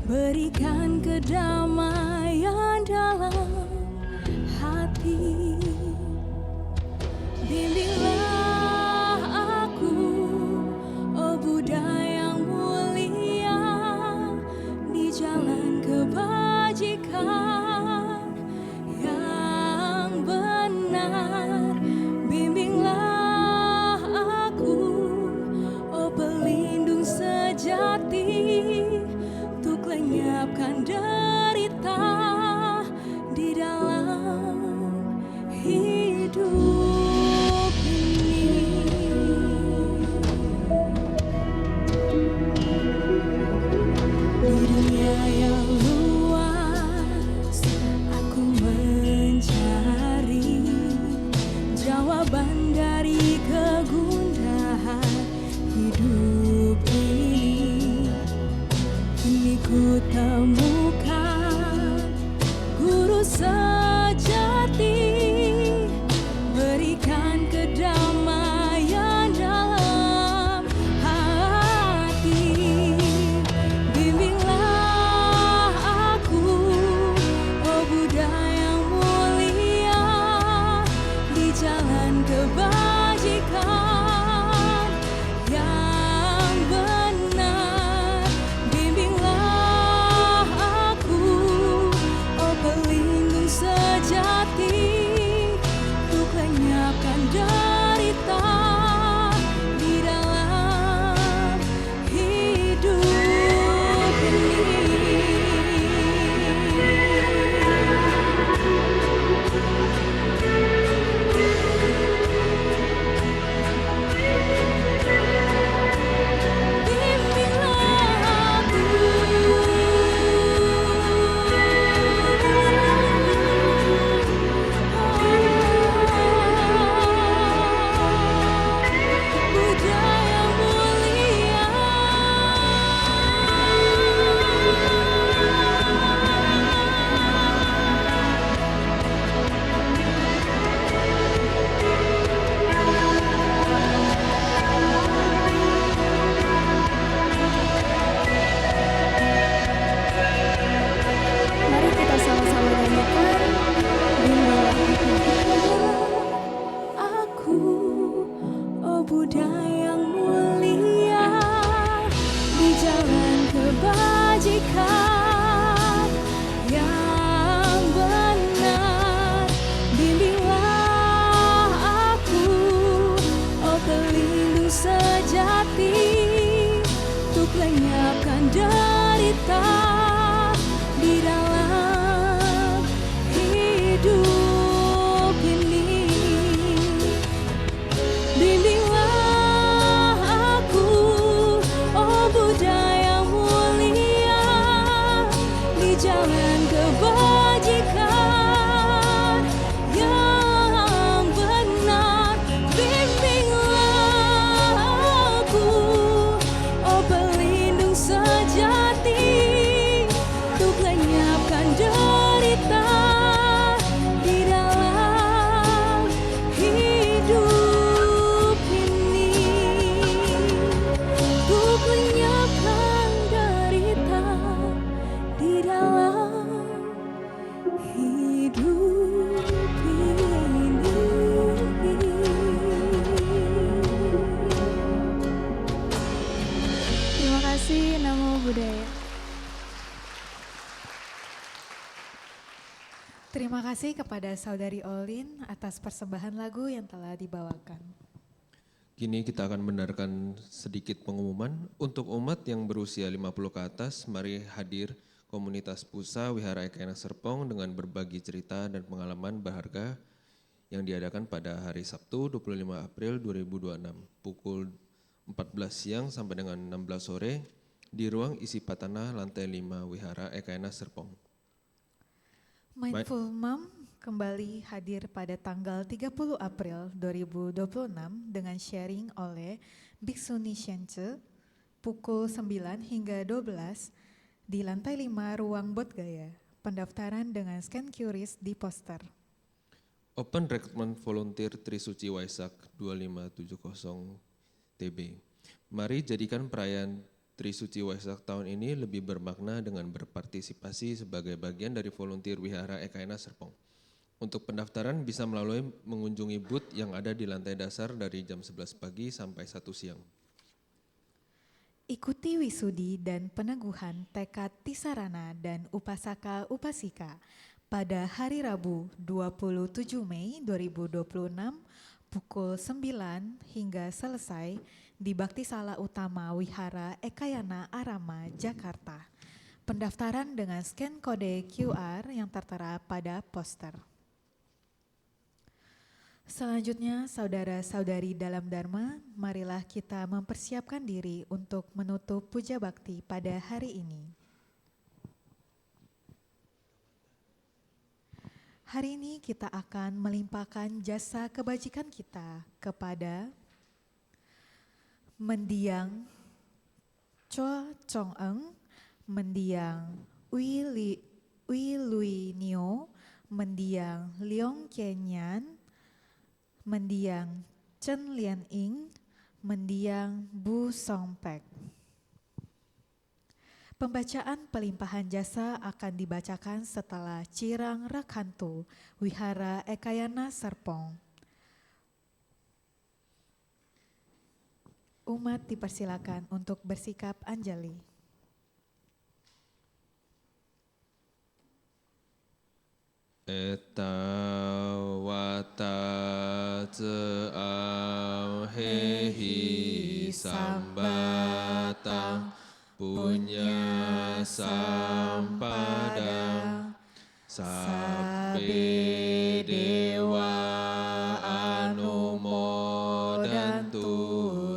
berikan kedamaian dalam hati. Bimbinglah aku, oh Buddha yang mulia, di jalan kebajikan yang benar. Bimbinglah aku, oh pelindung sejati, untuk lenyapkan derita di dalam hidup ini. Di dunia yang luas, aku mencari jawaban dari kegundahan hidup ini. Kini ku temukan guru sejati, berikan kedamaian dalam hati. Bimbinglah aku, oh Buddha yang mulia, di jalan kebajikan yang benar. Bimbinglah aku, oh pelindung sejati, untuk lenyapkan derita di dalam hidup ini. Bimbinglah aku, Buddha yang mulia. Mari kita sama-sama nyanyikan Bimbinglah Aku, oh Buddha yang mulia, di jalan kebajikan yang benar. Bimbinglah aku, oh pelindung sejati, untuk lenyapkan derita di dalam hidup ini. Bimbinglah aku, oh Buddha yang mulia, di jalan kebajikan yang benar. Bimbinglah aku, oh pelindung sejati, Terima kasih kepada Saudari Olin atas persembahan lagu yang telah dibawakan. Kini kita akan mendengarkan sedikit pengumuman. Untuk umat yang berusia 50 ke atas, mari hadir komunitas Pusa Wihara Ekayana Serpong dengan berbagi cerita dan pengalaman berharga yang diadakan pada hari Sabtu 25 April 2026 pukul 14 siang sampai dengan 16 sore di ruang isi Patana lantai 5 Wihara Ekayana Serpong. Mindful Mom kembali hadir pada tanggal 30 April 2026 dengan sharing oleh Biksuni Shenche pukul 9 hingga 12 di lantai 5 ruang Bodhgaya. Pendaftaran dengan scan QRIS di poster. Open Recruitment Volunteer Trisuci Waisak 2570 TB. Mari jadikan perayaan Trisuci Waisak tahun ini lebih bermakna dengan berpartisipasi sebagai bagian dari volunteer Wihara Ekayana Serpong. Untuk pendaftaran bisa melalui mengunjungi booth yang ada di lantai dasar dari jam 11 pagi sampai 1 siang. Ikuti wisudi dan peneguhan tekad Tisarana dan Upasaka Upasika pada hari Rabu 27 Mei 2026 pukul 9 hingga selesai di Baktisala Utama Wihara Ekayana Arama, Jakarta. Pendaftaran dengan scan kode QR yang tertera pada poster. Selanjutnya, saudara-saudari dalam Dharma, marilah kita mempersiapkan diri untuk menutup puja bakti pada hari ini. Hari ini kita akan melimpahkan jasa kebajikan kita kepada Mendiang Cho Chong Eng, Mendiang Ui Lui Nio, Mendiang Leong Kenyan, Mendiang Chen Lian Ing, Mendiang Bu Song Pek. Pembacaan pelimpahan jasa akan dibacakan setelah Cirang Rakhantu Wihara Ekayana Serpong. Umat dipersilakan untuk bersikap anjali. Eta wata ceam hehi sambatang punya sampadang sabbe dewa anumodantu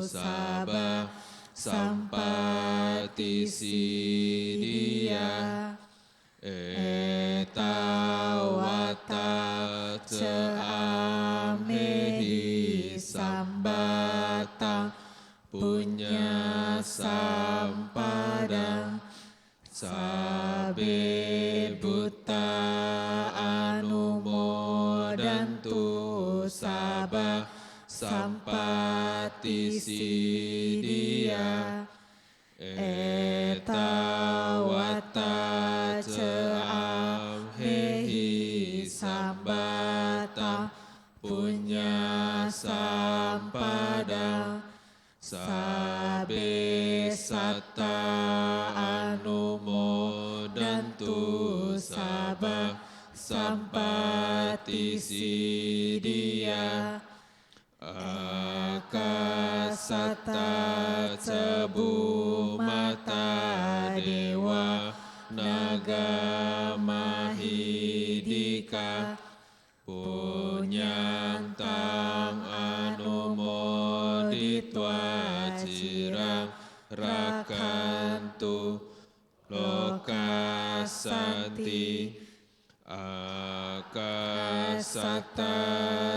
sabah sampati sidia eta wata ceamehi sambatang punya sampadang sabe buta anumodantu sabah sampati sidia eta wata ceamhehi sambatang punya sampadang sabe sata anumodantu sabah sampati sidia akasata cebu mata dewa naga mahidika punyang tang anumoditwa cirang rakantu lokasanti akasata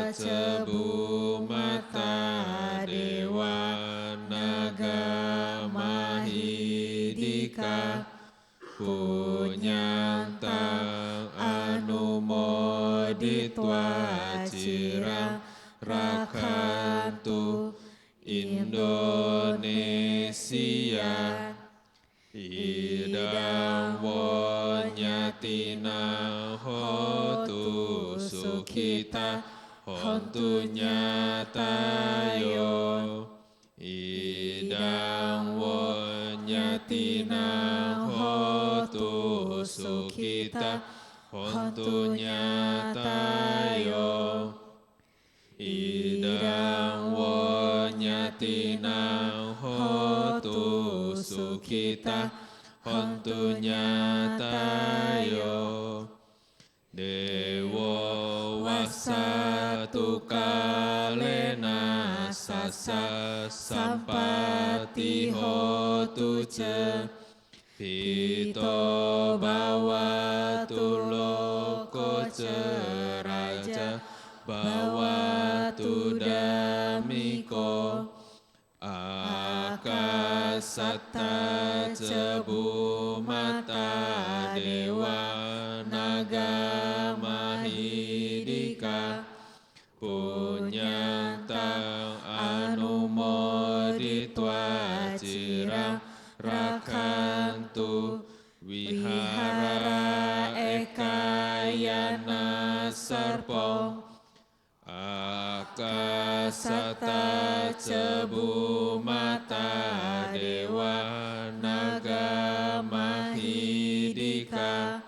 cebu mata dewa naga mahidika punyang tang anumoditwa cirang rakantu Indonesia idang wonyatina hotu sukita hontu nyatayo idang wonyatina hotu sukita hontu nyatayo idang wo nyatinang hotu sukita hontu nyatayo dewo wasatu kalena sasa sampati hotu ce pito bawatu loko ceraja bawatu damiko akasata cebu mata dewa naga mahidika punyantang anumoditwa cirang rakantu wihara ekayana serpong akasata cebu mata dewa naga mahidika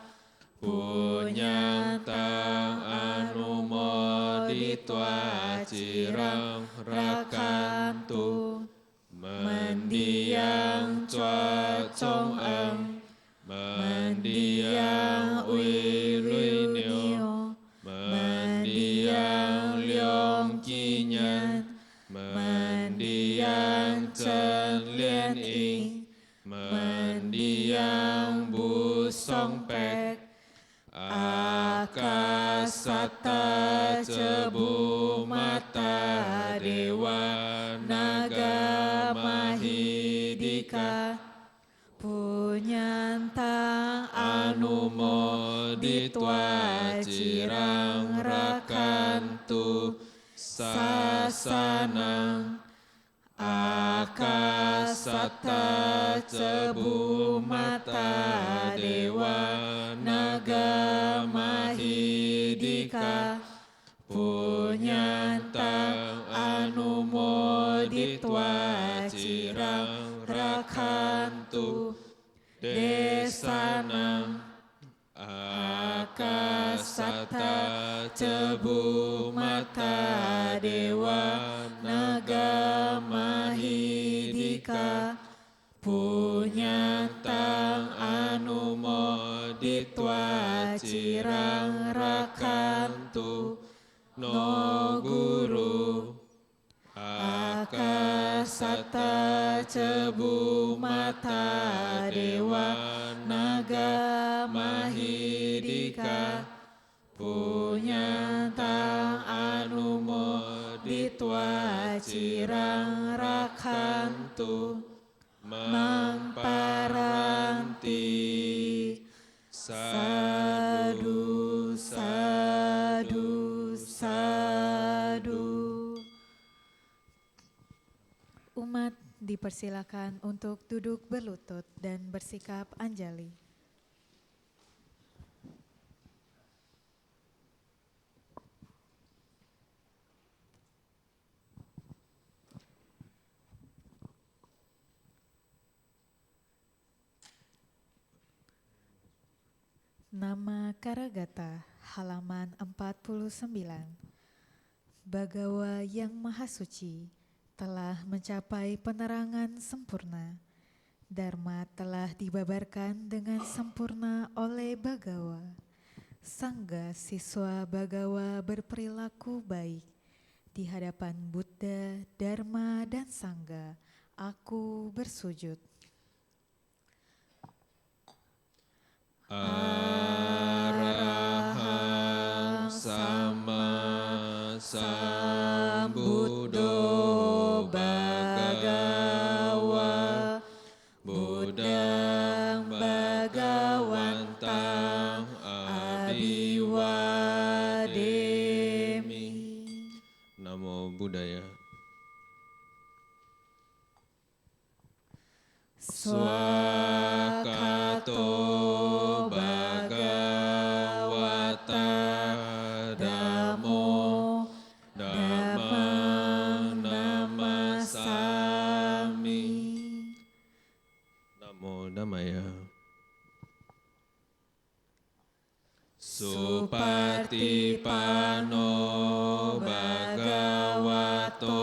punyantang anumoditwa cirang rakantu mendiang cua cong em mendiang ui lui nio mendiang liong kinyan mendiang chen lien ing mendiang bu song pek akasata cebu mata dewa naga mahidika punyantang anumoditwa cirang rakantu sasanang akasata cebu mata dewa naga mahidika punyantang anumoditwa cirang rakantu desanang akasata cebu mata dewa naga mahidika punyantang anumoditwa cirang rakantu no guru akasata cebu mata dewa naga mahidika punyantang anumoditwa cirang rakantu mamparanti sadu sadu sadu. Umat dipersilakan untuk duduk berlutut dan bersikap anjali. Nama Karagata, halaman 49. Bagawa yang Maha Suci telah mencapai penerangan sempurna. Dharma telah dibabarkan dengan sempurna oleh Bagawa. Sangga siswa Bagawa berperilaku baik. Di hadapan Buddha, Dharma, dan Sangga, aku bersujud. Arahang sama sambuddho bhagawa buddhang bhagawantang abiwademi. Namo Buddhaya. Swakato bhagavata dhammo dhammang namasami. Namo Dhammaya. Supatipano Bhagavato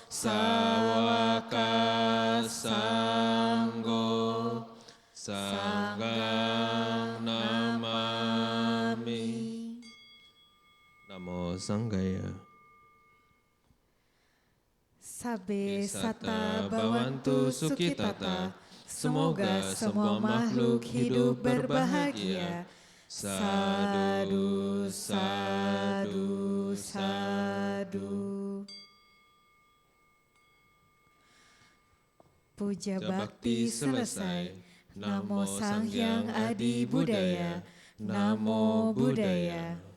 Sawaka Sanggo Sanggang Namami. Namo Sanggaya. Sabe Sata sata bawantu sukitata, semoga semua makhluk hidup berbahagia. Sadu, sadu, sadu. Puja bakti selesai. Namo Sang Hyang Adi Budaya. Namo Buddhaya.